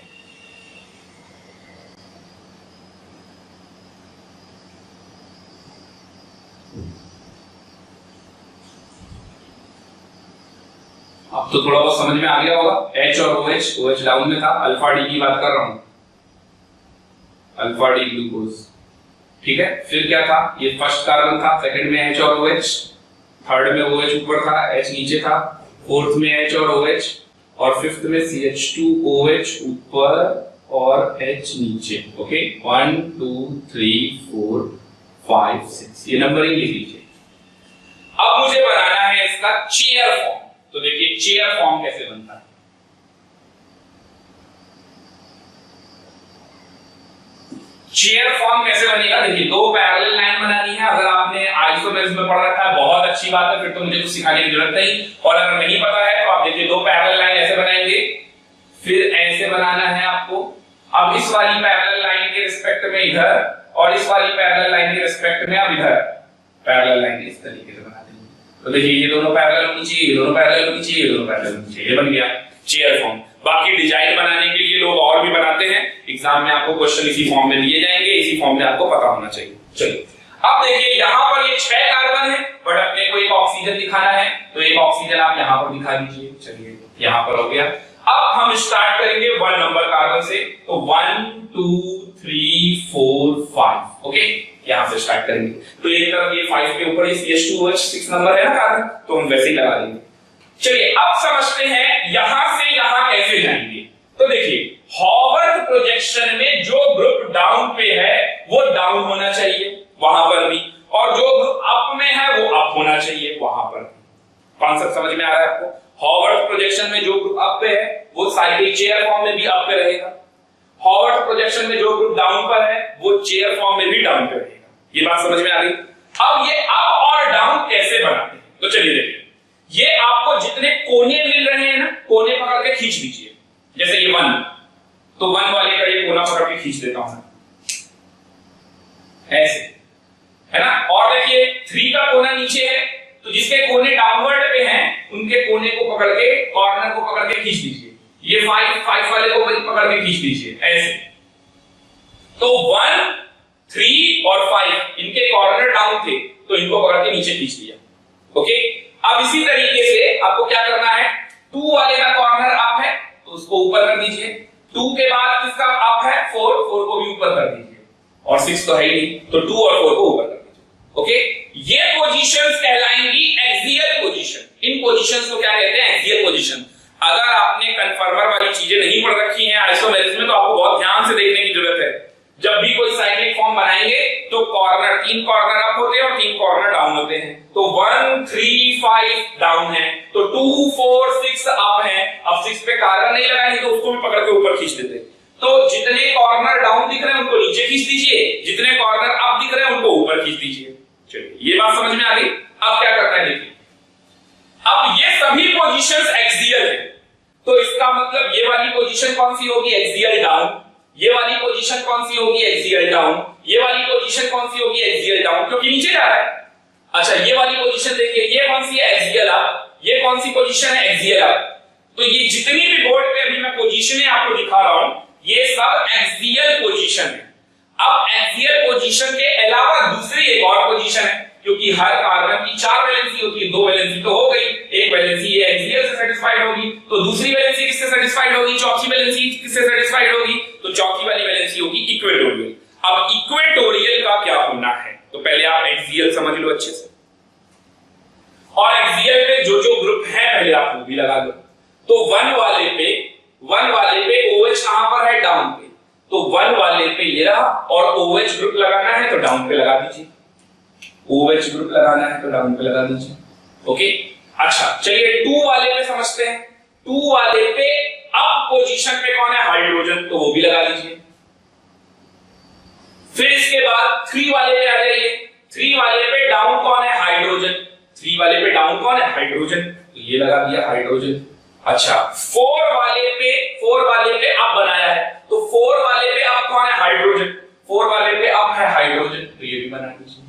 अब तो थोड़ा बहुत समझ में आ गया होगा। H और OH, OH डाउन में था, अल्फा डी की बात कर रहा हूं, अल्फा डी ग्लूकोज, ठीक है। फिर क्या था, ये फर्स्ट कार्बन था, सेकंड में H और OH, थर्ड में OH ऊपर था, H नीचे था, फोर्थ में H और OH, और फिफ्थ में CH2OH ऊपर और H नीचे। ओके, 1 2 3 4 5 6, ये नंबरिंग लिख लीजिए। अब मुझे बनाना है इसका चेयर फॉर्म। तो देखिए चेयर फॉर्म कैसे बनता है। चेयर फॉर्म कैसे बनेगा, देखिए दो पैरेलल लाइन बनानी है। अगर आपने आइसोमेरिज्म में पढ़ रखा है बहुत अच्छी बात है, फिर तो मुझे कुछ सिखाने की जरूरत नहीं। और अगर नहीं पता है तो आप देखिए दो पैरेलल लाइन ऐसे बनाएंगे, फिर ऐसे बनाना है आपको। अब इस वाली पैरेलल लाइन के रिस्पेक्ट में इधर, और इस वाली पैरेलल लाइन के रिस्पेक्ट में अब इधर पैरेलल लाइन इस तरीके से बना देंगे। तो देखिए ये दोनों पैरेलल होनी चाहिए, ये दोनों पैरेलल होनी चाहिए, ये दोनों पैरेलल होनी चाहिए, ये बन गया चेयर फॉर्म। बाकी डिजाइन बनाने के लिए लोग और भी बनाते हैं, एग्जाम में आपको क्वेश्चन इसी फॉर्म में दिए जाएंगे, इसी फॉर्म में आपको पता होना चाहिए। चलिए अब देखिए यहाँ पर ये 6 कार्बन है, बट अपने को एक ऑक्सीजन दिखाना है, तो एक ऑक्सीजन आप यहाँ पर दिखा दीजिए। चलिए यहाँ पर हो गया। अब हम स्टार्ट करेंगे 1 नंबर कार्बन से, तो 1 2 3 4 5। ओके, यहां से स्टार्ट करेंगे। तो एक तरफ ये 5 के ऊपर CH2OH 6 नंबर है ना कार्बन, तो हम वैसे ही लगा देंगे। चलिए अब समझते हैं यहां से यहां कैसे जाएंगे। तो देखिए हॉवर्थ प्रोजेक्शन में जो ग्रुप डाउन पे है वो डाउन होना चाहिए वहां पर भी, और जो ग्रुप अप में है वो अप होना चाहिए वहां पर भी। कॉन्सेप्ट समझ में आ रहा है आपको? हॉवर्थ प्रोजेक्शन में जो ग्रुप अप पे है वो साइक्लिक चेयर फॉर्म में भी अप पे रहेगा, हॉवर्थ प्रोजेक्शन में जो ग्रुप डाउन पर है वो चेयर फॉर्म में भी डाउन पे रहेगा। ये बात समझ में आ गई? अब ये अप और डाउन कैसे बनाते हैं, तो चलिए देखिए। ये आपको जितने कोने मिल रहे हैं ना, कोने पकड़ के खींच लीजिए। जैसे ये 1, तो 1 वाले का ये कोना पकड़ के खींच देता हूं ऐसे, है ना। और देखिए 3 का कोना नीचे है, तो जिसके कोने डाउनवर्ड पे हैं उनके कोने को पकड़ के, कॉर्नर को पकड़ के खींच लीजिए। ये 5 वाले को पकड़ के खींच लीजिए ऐसे। तो 1 3 और 5 इनके कॉर्नर डाउन थे, तो इनको पकड़ के नीचे खींच लिया। ओके, अब इसी तरीके से आपको क्या करना है, 2 वाले का कॉर्नर अप है तो उसको ऊपर कर दीजिए। 2 के बाद किसका अप है, 4 को भी ऊपर कर दीजिए, और 6 तो है ही नहीं, तो 2 और 4 को ऊपर कर दीजिए। ओके, ये पोजीशंस कहलाएंगी एक्सियल पोजीशन। इन पोजीशंस को क्या कहते हैं, एक्सियल पोजीशन। अगर आपने कन्फर्मर वाली चीजें नहीं पढ़ रखी हैं आइसोमेरिज्म में, तो आपको बहुत ध्यान से देखने की जरूरत है। जब भी कोई साइक्लिक फॉर्म बनाएंगे तो कॉर्नर 3 कॉर्नर अप होते हैं और 3 कॉर्नर डाउन होते हैं। तो 1 3 5 डाउन है, तो 2 4 6 अप है। अब 6 पे कार्बन नहीं लगाएंगे तो उसको भी पकड़ के ऊपर खींच देते। तो जितने कॉर्नर डाउन दिख रहे हैं उनको नीचे खींच दीजिए, जितने कॉर्नर अप दिख रहे हैं उनको ऊपर खींच दीजिए। चलिए ये बात समझ में आ गई। अब क्या करना है देखिए, अब ये सभी पोजीशंस एक्सियल है, तो इसका मतलब ये वाली पोजीशन कौन सी होगी, एक्सियल डाउन। ये वाली पोजीशन कौन सी होगी, एक्सियल डाउन। ये वाली पोजीशन कौन सी होगी, एक्सियल डाउन, क्योंकि नीचे जा रहा है। अच्छा ये वाली पोजीशन देखिए, ये कौन सी है, एक्सियल अप। ये कौन सी पोजीशन है, एक्सियल अप। तो ये जितनी भी बोर्ड पे अभी मैं पोजीशनें आपको दिखा रहा हूं, ये सब एक्सियल पोजीशन है। अब एक्सियल पोजीशन के अलावा दूसरी एक और पोजीशन है, क्योंकि हर कार्बन की 4 वैलेंसी होती है, 2 वैलेंसी तो हो गई, एक वैलेंसी ये एक्सियल से सेटिस्फाइड होगी, तो दूसरी वैलेंसी किससे सेटिस्फाइड होगी, चौथी वैलेंसी किससे सेटिस्फाइड होगी, तो चौथी वाली वैलेंसी होगी इक्वेटोरियल। अब इक्वेटोरियल का क्या होना है, तो पहले आप एक्सियल समझ लो अच्छे से, और एक्सियल पे जो जो ग्रुप है पहले आप वो भी लगा दो। तो 1 वाले पे OH कहां पर है, डाउन पे, तो 1 वाले पे ये रहा, और OH ग्रुप लगाना है तो डाउन पे लगा दीजिए, OH ग्रुप लगाना है तो डाउन पे लगा दीजिए। ओके, अच्छा चलिए 2 वाले पे समझते हैं। 2 वाले पे अब पोजीशन पे कौन है, हाइड्रोजन, तो वो भी लगा लीजिए। फिर इसके बाद 3 वाले पे आ जाइए। 3 वाले पे डाउन कौन है, हाइड्रोजन। 3 वाले पे डाउन कौन है, हाइड्रोजन, तो ये लगा दिया हाइड्रोजन। अच्छा 4 वाले पे अब बनाया है, तो 4 वाले पे अब कौन है, हाइड्रोजन। 4 वाले पे अब है हाइड्रोजन, तो ये भी बना दीजिए।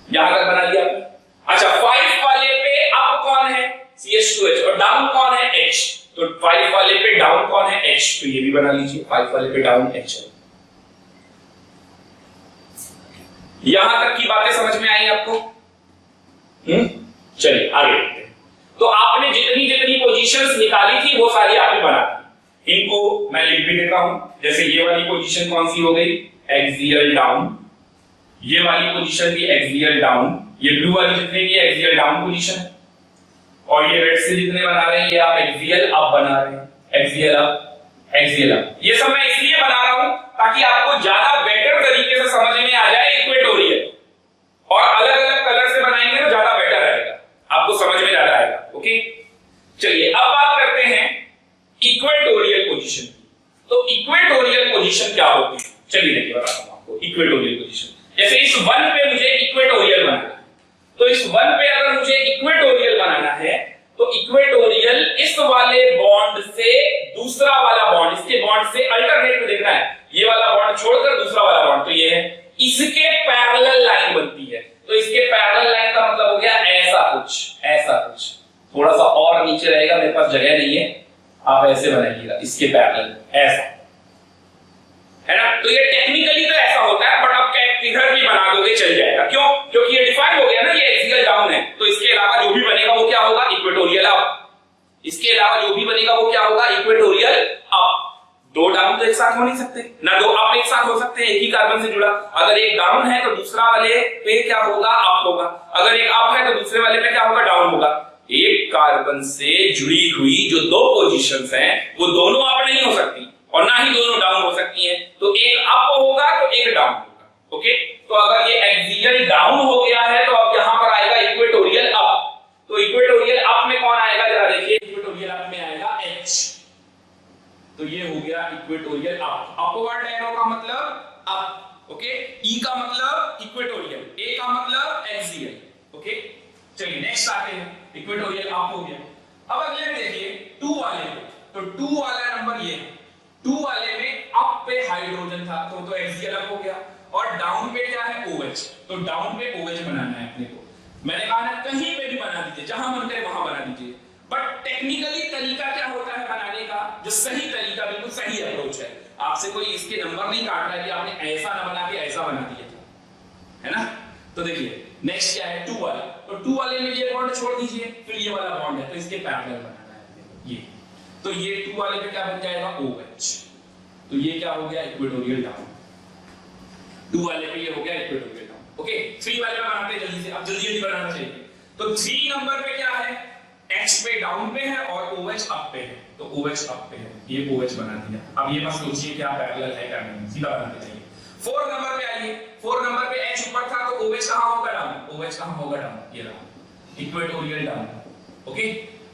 यहां तक बना दिया आपने। अच्छा 5 वाले पे अब कौन है, CH2H, और डाउन कौन है, H, तो 5 वाले पे डाउन कौन है, H, तो ये भी बना लीजिए। 5 वाले पे डाउन H है। यहां तक की बातें समझ में आई आपको? चलिए आगे देखते हैं। तो आपने जितनी जितनी पोजीशंस निकाली थी वो सारी आपने बना दी। इनको मैं लिख भी देता हूं। जैसे ये वाली पोजीशन कौन सी हो गई, एक्सियल डाउन। ये वाली पोजीशन भी एक्सियल डाउन। ये ब्लू वाली जितनी भी एक्सियल डाउन पोजीशन है, और ये रेड से जितने बना रहे हैं ये आप एक्सियल अप बना रहे हैं, एक्सियल अप, एक्सियल अप। ये सब मैं इसलिए बना रहा हूं ताकि आपको ज्यादा बेटर तरीके से समझ में आ जाए इक्वेटोरियल, और अलग अलग कलर से बनाएंगे तो ज्यादा बेटर रहेगा, आपको समझ में ज्यादा आएगा। ओके, चलिए अब बात करते हैं इक्वेटोरियल पोजीशन की। तो इक्वेटोरियल पोजीशन क्या होती है, चलिए देखिए बताता हूं आपको। इक्वेटोरियल पोजीशन, जैसे इस 1 पे मुझे इक्वेटोरियल बनाना है, तो इस 1 पे अगर मुझे इक्वेटोरियल बनाना है तो इक्वेटोरियल इस वाले बॉन्ड से दूसरा वाला बॉन्ड, इसके बॉन्ड से अल्टरनेट में देखना है, ये वाला बॉन्ड छोड़कर दूसरा वाला बॉन्ड, तो ये है, इसके पैरेलल लाइन बनती है। तो इसके पैरेलल लाइन का मतलब हो गया ऐसा कुछ, ऐसा कुछ, थोड़ा सा और नीचे रहेगा, मेरे पास जगह नहीं है, आप ऐसे बनाइएगा, इसके पैरेलल ऐसा है ना। तो ये टेक्निकली तो ऐसा होता है, बट आप इधर भी बना दोगे चल जाएगा। क्यों? क्योंकि ये डिफाइन हो गया ना, ये एक्सियल डाउन है, तो इसके अलावा जो भी बनेगा वो क्या होगा, इक्वेटोरियल अप। इसके अलावा जो भी बनेगा वो क्या होगा, इक्वेटोरियल अप। 2 डाउन तो एक साथ हो नहीं सकते ना, 2 अप एक साथ हो सकते हैं, एक ही कार्बन से जुड़ा। अगर एक डाउन है तो दूसरा वाले पे क्या होगा, अप होगा। अगर एक अप है तो दूसरे वाले पे क्या होगा, डाउन होगा। एक कार्बन से जुड़ी हुई जो 2 पोजीशंस हैं वो दोनों अप नहीं हो सकती, और ना ही दोनों डाउन हो सकती हैं, तो एक अप होगा तो एक डाउन होगा। ओके, तो अगर ये एक्सियल डाउन हो गया है तो अब यहां पर आएगा इक्वेटोरियल अप। तो इक्वेटोरियल अप में कौन आएगा, जरा देखिए, इक्वेटोरियल अप में आएगा H, तो ये हो गया इक्वेटोरियल अप। अपवर्ड एरो का मतलब अप, ओके, E का मतलब इक्वेटोरियल, A का मतलब एक्सियल। ओके, चलिए नेक्स्ट आते हैं, इक्वेटोरियल अप हो गया। अब अगले में देखिए 2 वाले पे, तो 2 वाला नंबर ये, 2 वाले में अप पे हाइड्रोजन था तो एक्सियल अप हो गया, और डाउन पे क्या है, OH, तो डाउन पे OH बनाना है अपने को। मैंने कहा ना कहीं पे भी बना दीजिए, जहां मन करे वहां बना दीजिए, बट टेक्निकली तरीका क्या होता है बनाने का, जो सही तरीका, बिल्कुल सही अप्रोच है। आपसे कोई इसके नंबर नहीं काट रहा है कि आपने ऐसा ना बना के ऐसा बना दिया, है ना। तो देखिए नेक्स्ट क्या है, 2 वाला, तो 2 वाले में ये बॉन्ड छोड़ दीजिए, फिर ये वाला बॉन्ड है तो इसके पैरेलल बनाना है ये, तो ये 2 वाले पे क्या बन जाएगा, OH, तो ये क्या हो गया, इक्वेटोरियल डाउन। 2 वाले पे ये हो गया इक्वेटोरियल डाउन। ओके, 3 वाले में बनाते हैं जल्दी से, अब जल्दी जल्दी बनाना चाहिए। तो 3 नंबर पे क्या है, H पे डाउन पे है और OH अप पे है, तो OH अप पे है, ये OH बना दिया। अब ये बस सोचिए क्या पैरेलल है क्या नहीं, सीधा बनाते जाइए। 4 नंबर पे आइए, 4 नंबर पे H ऊपर था तो OH कहां होगा, डाउन, OH कहां होगा, डाउन, ये रहा इक्वेटोरियल डाउन। ओके,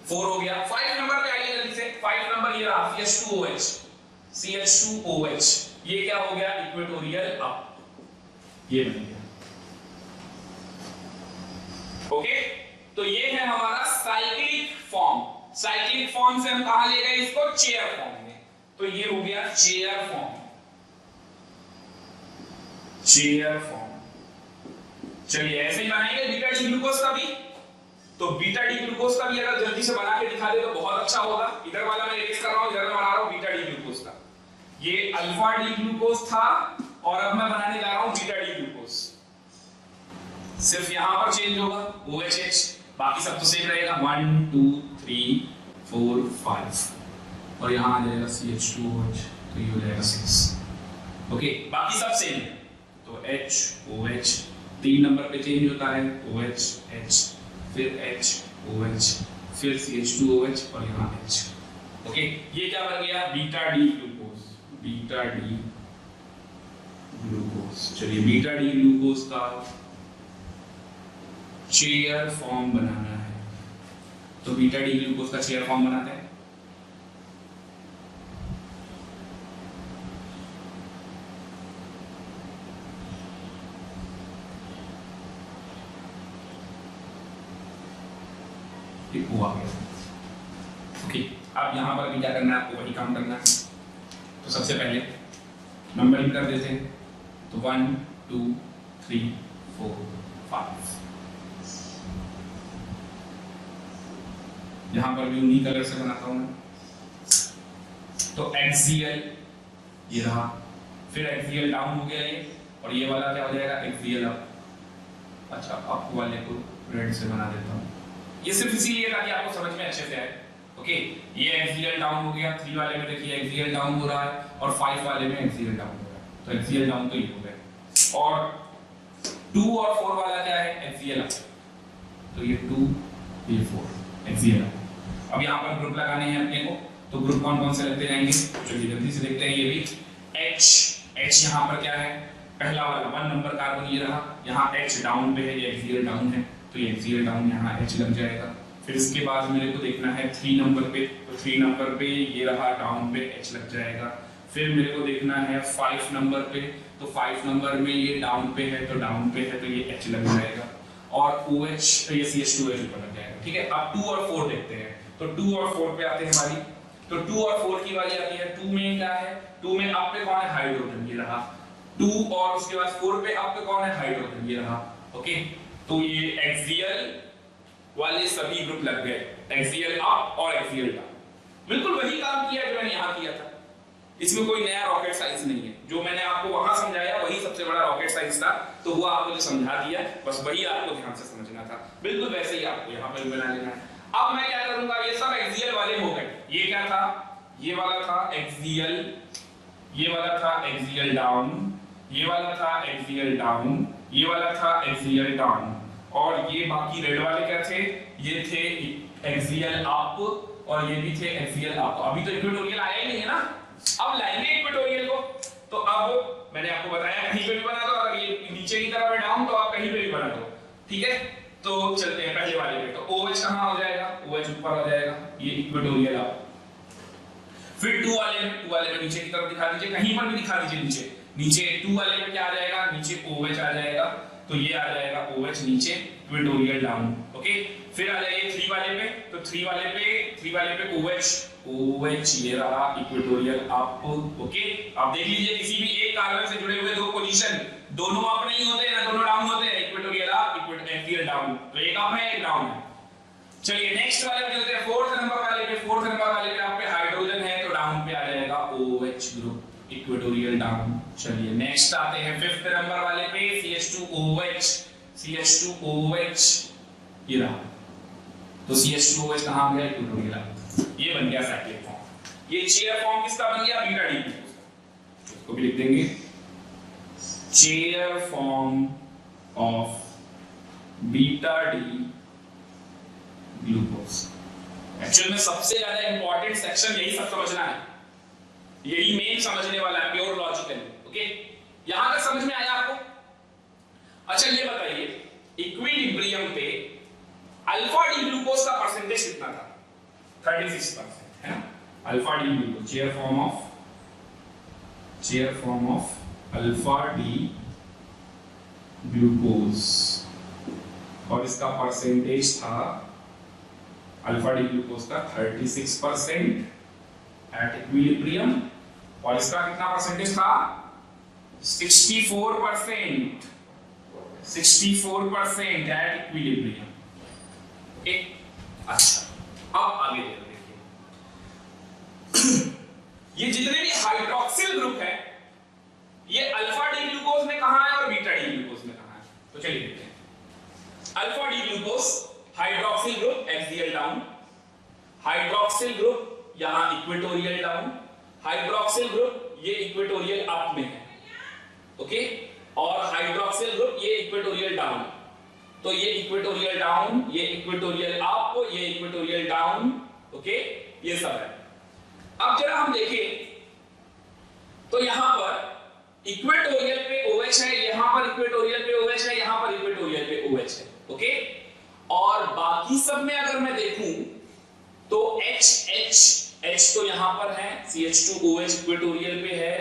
4 हो गया। 5 नंबर पे आइए जल्दी से, 5 नंबर ये रहा, CH2OH, CH2OH, ये क्या हो गया, इक्वेटोरियल अप, ये बन गया। ओके, तो ये है हमारा साइक्लिक फॉर्म। साइक्लिक फॉर्म से हम कहां ले गए इसको, चेयर फॉर्म में, तो ये हो गया चेयर फॉर्म, चेयर फॉर्म। चलिए ऐसे ही बनाएंगे बीटा डी ग्लूकोज का भी, तो बीटा डी ग्लूकोज का भी अगर जल्दी से बना के दिखा दे तो बहुत अच्छा होगा। इधर वाला मैं इरेज कर रहा हूं, इधर मैं बना रहा हूं बीटा डी ग्लूकोज का। ये अल्फा डी ग्लूकोज था और अब मैं बनाने जा रहा हूं बीटा डी ग्लूकोज, सिर्फ यहां पर चेंज होगा OHH, बाकी सब तो सेम रहेगा, 1 2 3 4 5, और यहां आ जाएगा CH2OH, तो ये हो जाएगा 6। ओके, बाकी सब सेम है, तो H OH, 3 नंबर पे चेंज होता है, OH H, फिर H OH, फिर CH2OH और यहाँ H। ओके, ये क्या बन गया, beta D glucose, beta D glucose. चलिए बीटा डी ग्लूकोज का चेयर फॉर्म बनाना है, तो बीटा डी ग्लूकोज का चेयर फॉर्म बनाते हैं। हुआ ओके, अब यहां पर भी क्या करना है, आपको वही काम करना है। तो सबसे पहले नंबरिंग कर देते हैं, तो 1 2 3 4 5। यहां पर भी उन्हीं कलर से बनाता हूं मैं। तो एक्सियल ये रहा, फिर एक्सियल डाउन हो गया ये, और ये वाला क्या हो जाएगा, एक्सियल अप। अच्छा, अप वाले को रेड से बना देता हूं, ये सिर्फ इसीलिए ताकि आपको समझ में अच्छे से आए। ओके, ये एक्सियल डाउन हो गया, 3 वाले में देखिए एक्सियल डाउन हो रहा है, और 5 वाले में एक्सियल डाउन हो रहा है। तो एक्सियल डाउन तो ये हो गया, और 2 और 4 वाला क्या है, एक्सियल अप। तो ये 2 ये 4 एक्सियल अप। अब यहाँ पर ग्रुप लगाने हैं अपने को, तो ग्रुप कौन कौन से लगते जाएंगे, चलिए जल्दी से देखते हैं। ये भी H यहाँ पर क्या है, पहला वाला 1 नंबर कार्बन ये रहा, यहाँ H डाउन पे है, ये एक्सियल डाउन है, तो ये एक्सियल डाउन यहाँ H लग जाएगा। फिर इसके बाद मेरे को देखना है 3 नंबर पे, तो 3 नंबर पे ये रहा डाउन पे H लग जाएगा। फिर मेरे को देखना है 5 नंबर पे, तो 5 नंबर में ये डाउन पे है, तो डाउन पे है, तो ये H लग जाएगा, और OH तो ये CH2H ऊपर लग जाएगा। ठीक है, अब 2 और 4 देखते हैं। तो 2 और 4 पे आते हैं हमारी, तो 2 और 4 की वाली आती है। 2 में क्या है, 2 में अप पे कौन है, हाइड्रोजन ये रहा। 2 और उसके बाद 4 पे अप पे कौन है, हाइड्रोजन ये रहा। ओके, तो ये एक्सियल वाले सभी ग्रुप लग गए, एक्सियल अप और एक्सियल डाउन। बिल्कुल वही काम किया जो मैंने यहाँ किया था, इसमें कोई नया रॉकेट साइंस नहीं है। जो मैंने आपको वहां समझाया वही सबसे बड़ा रॉकेट साइंस था, तो वो आपको जो समझा दिया बस वही आपको ध्यान से समझना था। बिल्कुल वैसे ही आपको यहाँ पर बना लेना है। अब मैं क्या करूंगा, ये सब एक्सियल वाले हो गए। ये क्या था, ये वाला था एक्सियल, ये वाला था एक्सियल डाउन, ये वाला था एक्सियल डाउन, ये वाला था एक्सियल डाउन, और ये बाकी रेड वाले क्या थे, ये थे एक्सियल अप, और ये भी थे एक्सियल अप। अभी तो इक्वेटोरियल आया ही नहीं है ना, अब लाएंगे इक्वेटोरियल को। तो अब मैंने आपको बताया कहीं पे भी बना दो, अगर ये नीचे की तरफ है डाउन तो आप कहीं पे भी बना दो। ठीक है, तो चलते हैं पहले वाले पे। तो OH कहां हो जाएगा, OH ऊपर आ जाएगा, ये इक्वेटोरियल अप। फिर 2 वाले में नीचे की तरफ दिखा दीजिए, कहीं पर भी दिखा दीजिए नीचे। नीचे 2 वाले में क्या आ जाएगा, नीचे OH आ जाएगा, तो ये आ जाएगा OH नीचे, इक्वेटोरियल डाउन। ओके, फिर आ जाइए 3 वाले पे, तो 3 वाले पे OH ये रहा, इक्वेटोरियल अप। ओके, अब देख लीजिए किसी भी एक कार्बन से जुड़े हुए 2 पोजीशन दोनों अप नहीं होते ना, दोनों डाउन होते हैं, इक्वेटोरियल अप, एक्सियल डाउन, तो एक अप है एक डाउन है। चलिए नेक्स्ट वाले पे चलते हैं, 4th नंबर वाले पे आप पे हाइड्रोजन है, तो डाउन पे आ जाएगा OH ग्रुप, इक्वेटोरियल डाउन। चलिए नेक्स्ट आते हैं 5th नंबर वाले पे, CH2OH ये रहा, तो CH2OH कहां गया, इक्वेटोरियल अप। ये बन गया साइक्लिक फॉर्म। ये चेयर फॉर्म किसका बन गया, बीटा डी ग्लूकोज। इसको भी लिख देंगे, chair form of beta D glucose. Actual में सबसे ज्यादा इंपॉर्टेंट सेक्शन यही सब समझना है, यही मेन समझने वाला है, प्योर लॉजिकल। ओके, यहां तक समझ में आया आपको। अच्छा ये बताइए, इक्विलिब्रियम पे अल्फा डी ग्लूकोज का परसेंटेज कितना था, 36% है ना। Alpha D glucose, chair form of alpha D glucose, और इसका परसेंटेज था अल्फा डी ग्लूकोज का 36% एट इक्विलिब्रियम, और इसका कितना परसेंटेज था, 64%, 64% एट इक्विलिब्रियम। अच्छा अब आगे देखिए, ये जितने भी हाइड्रोक्सिल ग्रुप है ये अल्फा डी ग्लूकोज में कहां है और बीटा डी ग्लूकोज में कहां है। तो चलिए देखते हैं। Alpha D glucose hydroxyl group axial down, hydroxyl group यहां इक्वेटोरियल डाउन, हाइड्रोक्सिल ग्रुप ये इक्वेटोरियल अप में है। ओके, और हाइड्रोक्सिल ग्रुप ये इक्वेटोरियल डाउन, तो ये इक्वेटोरियल डाउन, ये इक्वेटोरियल अप, ये इक्वेटोरियल डाउन। ओके, ये सब है। अब जरा हम देखें तो यहां पर इक्वेटोरियल पे OH है, यहां पर इक्वेटोरियल पे OH है, यहां पर इक्वेटोरियल पे OH है, ओके। और बाकी सब में अगर मैं देखूं तो H तो यहां पर है, CH2OH इक्वेटोरियल पे है,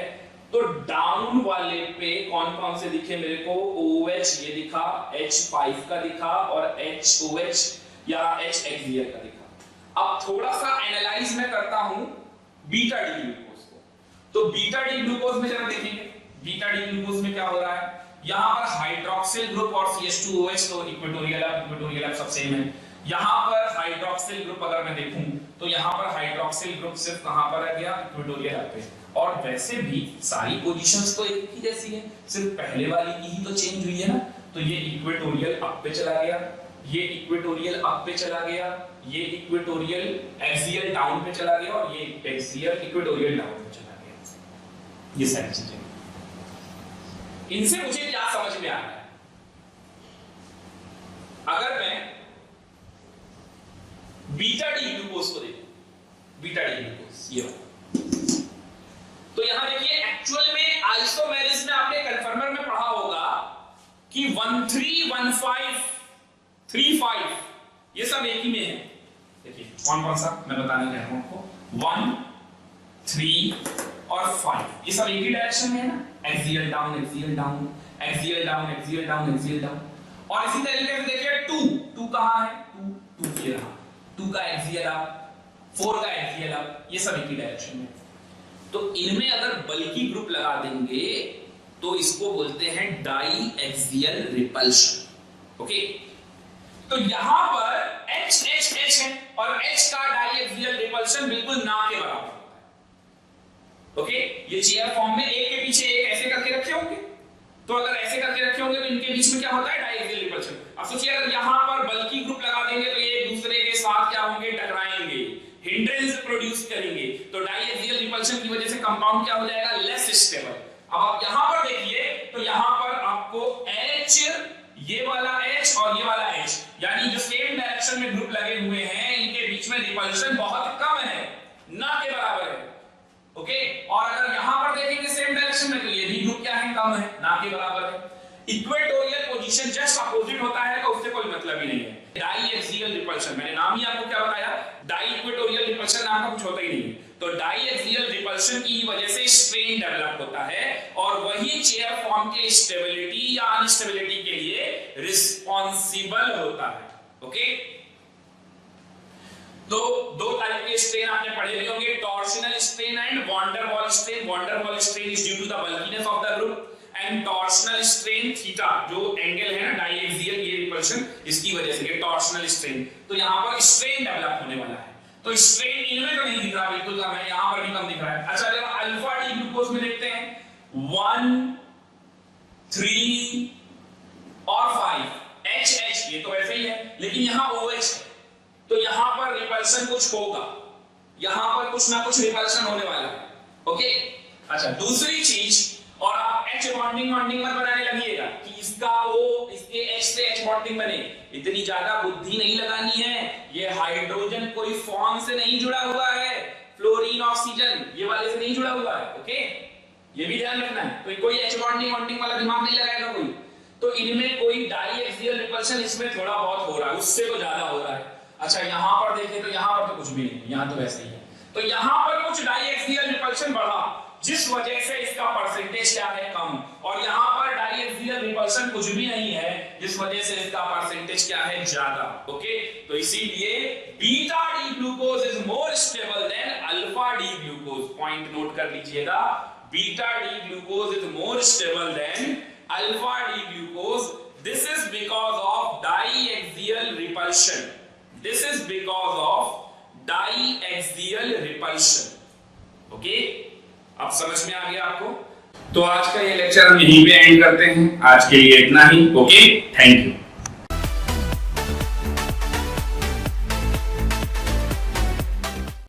तो डाउन वाले पे कौन कौन से दिखे मेरे को, OH ये दिखा, H5 का दिखा और HOH या H एक्सियल का दिखा। अब थोड़ा सा एनालाइज मैं करता हूं बीटा डी ग्लूकोज को, तो बीटा डी ग्लूकोज में जरा देखेंगे बीटा डी ग्लूकोज में क्या हो रहा है। यहां पर हाइड्रोक्सिल ग्रुप और CH2OH तो इक्वेटोरियल सब सेम है। यहां पर हाइड्रोक्सिल ग्रुप अगर मैं देखूं तो यहां पर हाइड्रोक्सिल ग्रुप सिर्फ कहां पर आ गया, इक्वेटोरियल पे। और वैसे भी सारी पोजीशंस तो एक ही जैसी है, सिर्फ पहले वाली की ही तो चेंज हुई है ना। तो ये इक्वेटोरियल अप पे चला गया, ये इक्वेटोरियल अप पे चला गया, ये इक्वेटोरियल एक्सियल डाउन पे चला गया और ये एक्सियल इक्वेटोरियल डाउन पे चला गया। ये सारी चीजें, इनसे मुझे क्या समझ में आ रहा है, अगर मैं बीटा डी ग्लूकोज को देखूं, बीटा डी ग्लूकोज ये वाला, तो यहां देखिए एक्चुअल में आइसोमेरिज में आपने कन्फर्मर में पढ़ा होगा कि 131535 ये सब एक ही में है। देखिए कौन कौन सा मैं बताने जा रहा हूं आपको, 1 3 और 5 ये सब एक ही डायरेक्शन में है ना, axial down axial down axial down axial down axial down. और इसी तरीके से देखिए 2 कहां है, 2 ये रहा, 2 का एक्सियल अप, 4 का एक्सियल अप, ये सब एक ही डायरेक्शन में। तो इनमें अगर बल्की ग्रुप लगा देंगे तो इसको बोलते हैं डाई एक्सियल रिपल्शन, ओके। तो यहां पर H है और H का डाई एक्सियल रिपल्शन बिल्कुल ना के बराबर होता है, ओके। ये चेयर फॉर्म में एक के पीछे एक ऐसे करके रखे होंगे, तो अगर ऐसे करके रखे होंगे तो इनके बीच में क्या होता है, डाई एक्सियल रिपल्शन। अब सोचिए अगर यहां पर बल्की ग्रुप लगा देंगे तो ये एक दूसरे के साथ क्या होंगे, टकराएंगे, हिंड्रेंस प्रोड्यूस करेंगे, तो डाई एक्सियल रिपल्शन की वजह से कंपाउंड क्या हो जाएगा, लेस स्टेबल। अब आप यहां पर देखिए तो यहां पर आपको H, ये वाला H और ये वाला H, यानी जो सेम डायरेक्शन में ग्रुप लगे हुए हैं इनके बीच में रिपल्शन बहुत कम है, ना के बराबर है, ओके। और अगर यहां पर देखेंगे सेम डायरेक्शन में तो ये भी ग्रुप क्या है, कम है, ना के बराबर है। इक्वेटोरियल पोजीशन जस्ट अपोजिट होता है तो उससे कोई मतलब ही नहीं है। डाई एक्सियल रिपल्शन, मैंने नाम ही आपको क्या बताया, डाई इक्वेटोरियल रिपल्शन नाम का कुछ होता ही नहीं है। तो डाई एक्सियल रिपल्शन की वजह से स्ट्रेन डेवलप होता है और वही चेयर फॉर्म के स्टेबिलिटी या अनस्टेबिलिटी के लिए रिस्पांसिबल होता है, ओके। तो दो टाइप के स्ट्रेन आपने पढ़े हुए होंगे, torsional strain and van der वाल स्ट्रेन। वैन डर वाल strain is due to the bulkiness of the group and torsional strain theta, जो एंगल है ना डाई एक्सियल ये रिपल्शन, इसकी वजह से ये टॉर्शनल स्ट्रेन। तो यहां पर स्ट्रेन डेवलप होने वाला है, तो स्ट्रेन इनमें तो नहीं दिख रहा, बिल्कुल कम है, यहां पर भी कम दिख रहा है। अच्छा जरा अल्फा डी ग्लूकोज में देखते हैं, 1 3 और 5 H ये तो वैसे ही है, लेकिन यहां OH है तो यहां पर रिपल्शन कुछ होगा, यहां पर कुछ ना कुछ रिपल्शन होने वाला है, ओके। अच्छा दूसरी चीज, और आप H बॉन्डिंग मत बनाने लगिएगा कि इसका वो इसके H से H बॉन्डिंग बने, इतनी ज्यादा बुद्धि नहीं लगानी है। ये हाइड्रोजन कोई फॉर्म से नहीं जुड़ा हुआ है, फ्लोरीन ऑक्सीजन ये वाले से नहीं जुड़ा हुआ है, ओके। ये भी ध्यान रखना है, तो कोई H बॉन्डिंग वाला दिमाग नहीं लगाएगा कोई। तो इनमें कोई डाई एक्सियल रिपल्शन इसमें थोड़ा बहुत हो रहा है, उससे तो ज्यादा हो रहा है। अच्छा यहां पर देखें तो यहां पर तो कुछ भी नहीं, यहां तो वैसे ही है। तो यहां पर कुछ डाई एक्सियल रिपल्शन बढ़ा जिस वजह से इसका परसेंटेज क्या है, कम, और यहां पर डाई एक्सियल रिपल्शन कुछ भी नहीं है जिस वजह से इसका परसेंटेज क्या है, ज्यादा, ओके। तो इसीलिए beta D glucose is more stable than alpha D glucose. Point note कर लीजिएगा, beta D glucose is more stable than alpha D glucose. This is because of di axial repulsion, this is because of di axial repulsion, okay. अब समझ में आ गया आपको। तो आज का ये लेक्चर हम यहीं पे एंड करते हैं, आज के लिए इतना ही, ओके। Thank you.